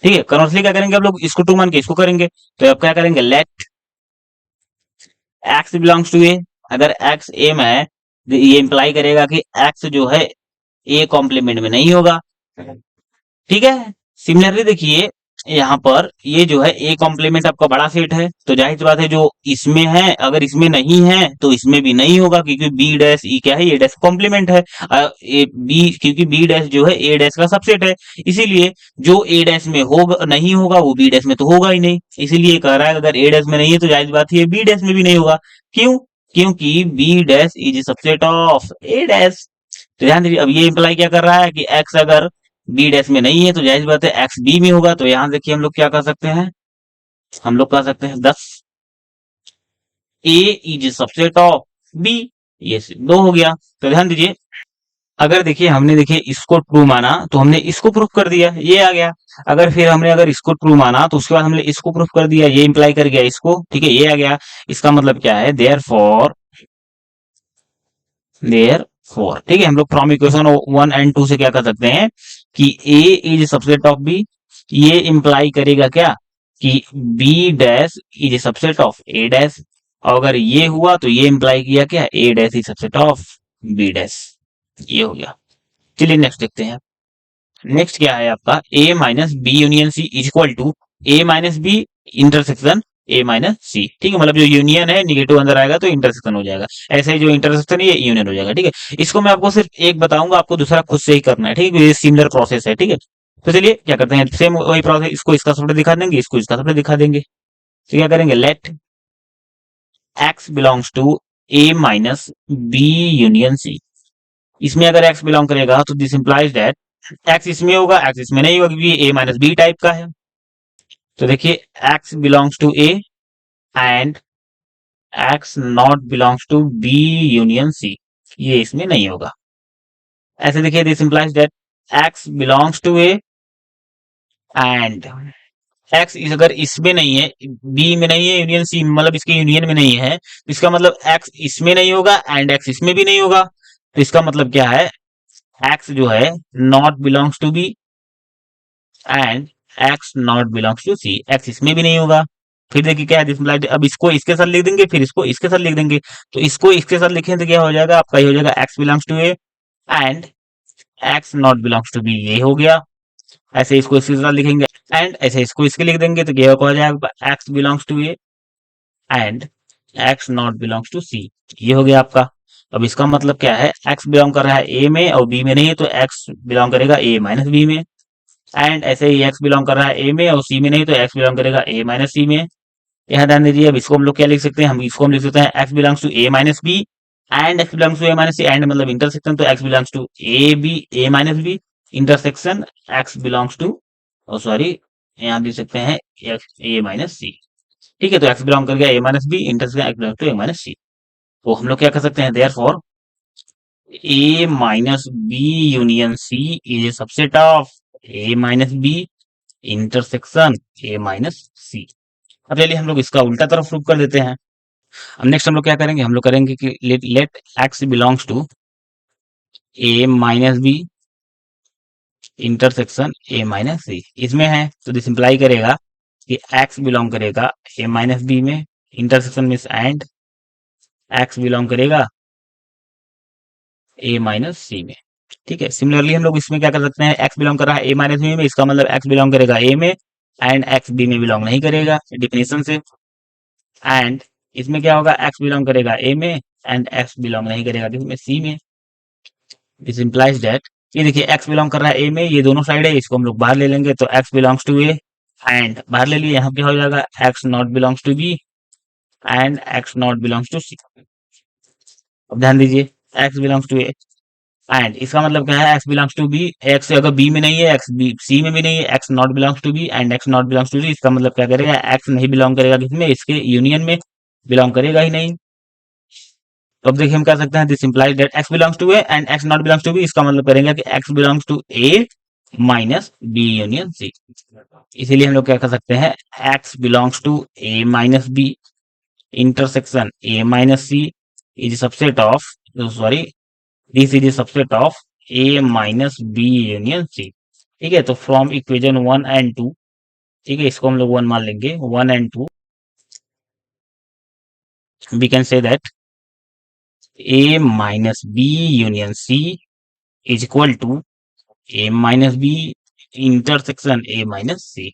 ठीक है, कन्वर्सली क्या करेंगे, अब लोग इसको ट्रू मान के इसको करेंगे। तो अब क्या करेंगे, let x belongs to A. अगर एक्स ए में है तो ये इंप्लाई करेगा कि एक्स जो है ए कॉम्प्लीमेंट में नहीं होगा। ठीक है, सिमिलरली देखिए यहाँ पर ये जो है ए कॉम्प्लीमेंट आपका बड़ा सेट है, तो जाहिर सी बात है जो इसमें है अगर इसमें नहीं है तो इसमें भी नहीं होगा, क्योंकि बी डैश ई क्या है, ए डैश कॉम्प्लीमेंट है। बी क्योंकि बी डैश जो है ए डैश का सबसेट है, इसीलिए जो ए डैश में होगा नहीं होगा वो बी डैश में तो होगा ही नहीं। इसीलिए कह रहा है अगर ए डैश में नहीं है तो जाहिर सी बात है बी डैश में भी नहीं होगा। क्यों, क्योंकि B dash is subset of A dash. तो ध्यान दीजिए, अब ये इंप्लाई क्या कर रहा है कि एक्स अगर बी डैश में नहीं है तो जाहिर बात है एक्स बी में होगा। तो यहां देखिए हम लोग क्या कर सकते हैं, हम लोग कह सकते हैं 10 ए इज सबसेट ऑफ बी, ये दो हो गया। तो ध्यान दीजिए, अगर देखिए हमने देखिए इसको ट्रू माना तो हमने इसको प्रूफ कर दिया, ये आ गया। अगर फिर हमने अगर इसको ट्रू माना तो उसके बाद हमने इसको प्रूफ कर दिया, ये इंप्लाई कर गया इसको। ठीक है, ये आ गया। इसका मतलब क्या है, देयर फोर। ठीक है, हम लोग फ्रॉम इक्वेशन 1 और 2 से क्या कर सकते हैं कि A is subset of B, ये इंप्लाई करेगा क्या कि B dash is subset of A dash, और अगर ये हुआ तो ये इंप्लाई किया क्या, A dash is subset of B dash. ये हो गया। चलिए नेक्स्ट देखते हैं। नेक्स्ट क्या है आपका, A minus B union C is equal to A minus B intersection A minus C. ठीक है, मतलब जो यूनियन है निगेटिव अंदर आएगा तो इंटरसेक्शन हो जाएगा, ऐसे ही जो इंटरसेक्शन है ये यूनियन हो जाएगा। ठीक है, इसको मैं आपको सिर्फ एक बताऊंगा, आपको दूसरा खुद से ही करना है। ठीक है, ये सिमिलर प्रोसेस है। ठीक है, तो चलिए क्या करते हैं, सेम वही प्रोसेस, इसको इसका सबसे दिखा देंगे, इसको इसका सबसे दिखा देंगे। तो क्या करेंगे, let x belongs to A minus B union C. इसमें अगर एक्स बिलोंग करेगा तो दिस इंप्लाइज दैट एक्स इसमें होगा, एक्स इसमें नहीं होगा, क्योंकि ए माइनस बी टाइप का है। तो देखिए x belongs to A and x not belongs to B union C, ये इसमें नहीं होगा। ऐसे देखिए this implies that x belongs to A and x इस अगर इसमें नहीं है, बी में नहीं है, यूनियन सी मतलब इसके यूनियन में नहीं है, तो इसका मतलब एक्स इसमें नहीं होगा एंड एक्स इसमें भी नहीं होगा। तो इसका मतलब क्या है, एक्स जो है not belongs to B and x not belongs to C, x इसमें भी नहीं होगा। फिर देखिए क्या है, अब इसको इसके साथ लिख देंगे, फिर इसको इसके साथ लिख देंगे। तो इसको इसके साथ लिखें तो क्या हो जाएगा आपका, ये हो जाएगा x belongs to A and x not belongs to B, ये हो गया। ऐसे इसको इसके साथ लिखेंगे एंड ऐसे इसको इसके लिख देंगे तो क्या हो जाएगा, x belongs to A and x not belongs to C, ये हो गया आपका। अब इसका मतलब क्या है, एक्स बिलोंग कर रहा है ए में और बी में नहीं है, तो एक्स बिलोंग करेगा ए माइनस बी में। एंड ऐसे ही एक्स बिलोंग कर रहा है ए में और सी में नहीं, तो एक्स बिलोंग करेगा ए माइनस सी में। यहाँ ध्यान दीजिए, अब इसको हम लोग क्या लिख सकते हैं, हम इसको हम लिख सकते हैं x belongs to A minus B and x belongs to A minus C, and मतलब इंटरसेक्शन, तो x belongs to A B A minus B intersection x belongs to, sorry यहाँ लिख सकते हैं एक्स ए माइनस सी। ठीक है, तो एक्स बिलोंग कर गया A minus B intersection x belong to A minus C. तो हम लोग क्या कर सकते हैं, therefore A minus B union C is a subset of A minus B intersection A minus C. अब चलिए हम लोग इसका उल्टा तरफ प्रूव कर देते हैं। अब नेक्स्ट हम लोग क्या करेंगे, हम लोग करेंगे कि let x belongs to A minus B intersection A minus C. इसमें है तो दिस इंप्लाई करेगा कि एक्स बिलोंग करेगा ए माइनस बी में, intersection means and x belong करेगा ए माइनस सी में। ठीक है, सिमिलरली हम लोग इसमें क्या कर सकते हैं, एक्स बिलोंग कर रहा है ए माइनस बी में, इसका मतलब एक्स बिलोंग करेगा ए में एंड एक्स बी में बिलोंग नहीं करेगा डिफिनेशन से। एंड इसमें क्या होगा, एक्स बिलोंग करेगा ए में एंड एक्स बिलोंग नहीं करेगा किसमें, सी में। दिस इंप्लाइज दैट, ये देखिए एक्स बिलोंग कर रहा है ए में, ये दोनों साइड है, इसको हम लोग बाहर ले लेंगे, तो x belongs to A and बाहर ले लिए, यहाँ क्या हो जाएगा x not belongs to B and x not belongs to C. अब ध्यान दीजिए, x belongs to A and इसका मतलब क्या है, x belongs to B, x अगर बी में नहीं है, एक्स बी सी में भी नहीं है, x not belongs to B and x not belongs to C, इसका मतलब क्या करेगा, एक्स नहीं बिलोंग करेगा किसमें, इसके यूनियन में बिलोंग करेगा ही नहीं। तो अब देखिए हम क्या सकते हैं, this implies that x belongs to A and x not belongs to B, इसका मतलब करेंगे कि x belongs to A minus B union C. इसीलिए हम लोग क्या कर सकते हैं, x belongs to A minus B intersection A minus C is subset of, sorry this is a subset of A minus B union C. ठीक है, तो फ्रॉम इक्वेशन 1 and 2, ठीक है, इसको हम लोग 1 मान लेंगे, 1 and 2 we can say that A minus B union C is equal to A minus B intersection A minus C.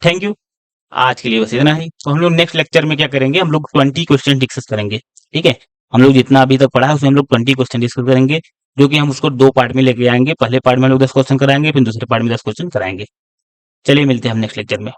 Thank you, आज के लिए बस इतना ही। तो हम लोग नेक्स्ट लेक्चर में क्या करेंगे, हम लोग 20 क्वेश्चन डिस्कस करेंगे। ठीक है, हम लोग जितना अभी तक पढ़ा है उसमें हम लोग 20 क्वेश्चन डिस्कस करेंगे, जो कि हम उसको 2 पार्ट में लेके आएंगे। पहले पार्ट में हम लोग 10 क्वेश्चन कराएंगे, फिर दूसरे पार्ट में 10 क्वेश्चन कराएंगे। चलिए मिलते हैं हम नेक्स्ट लेक्चर में।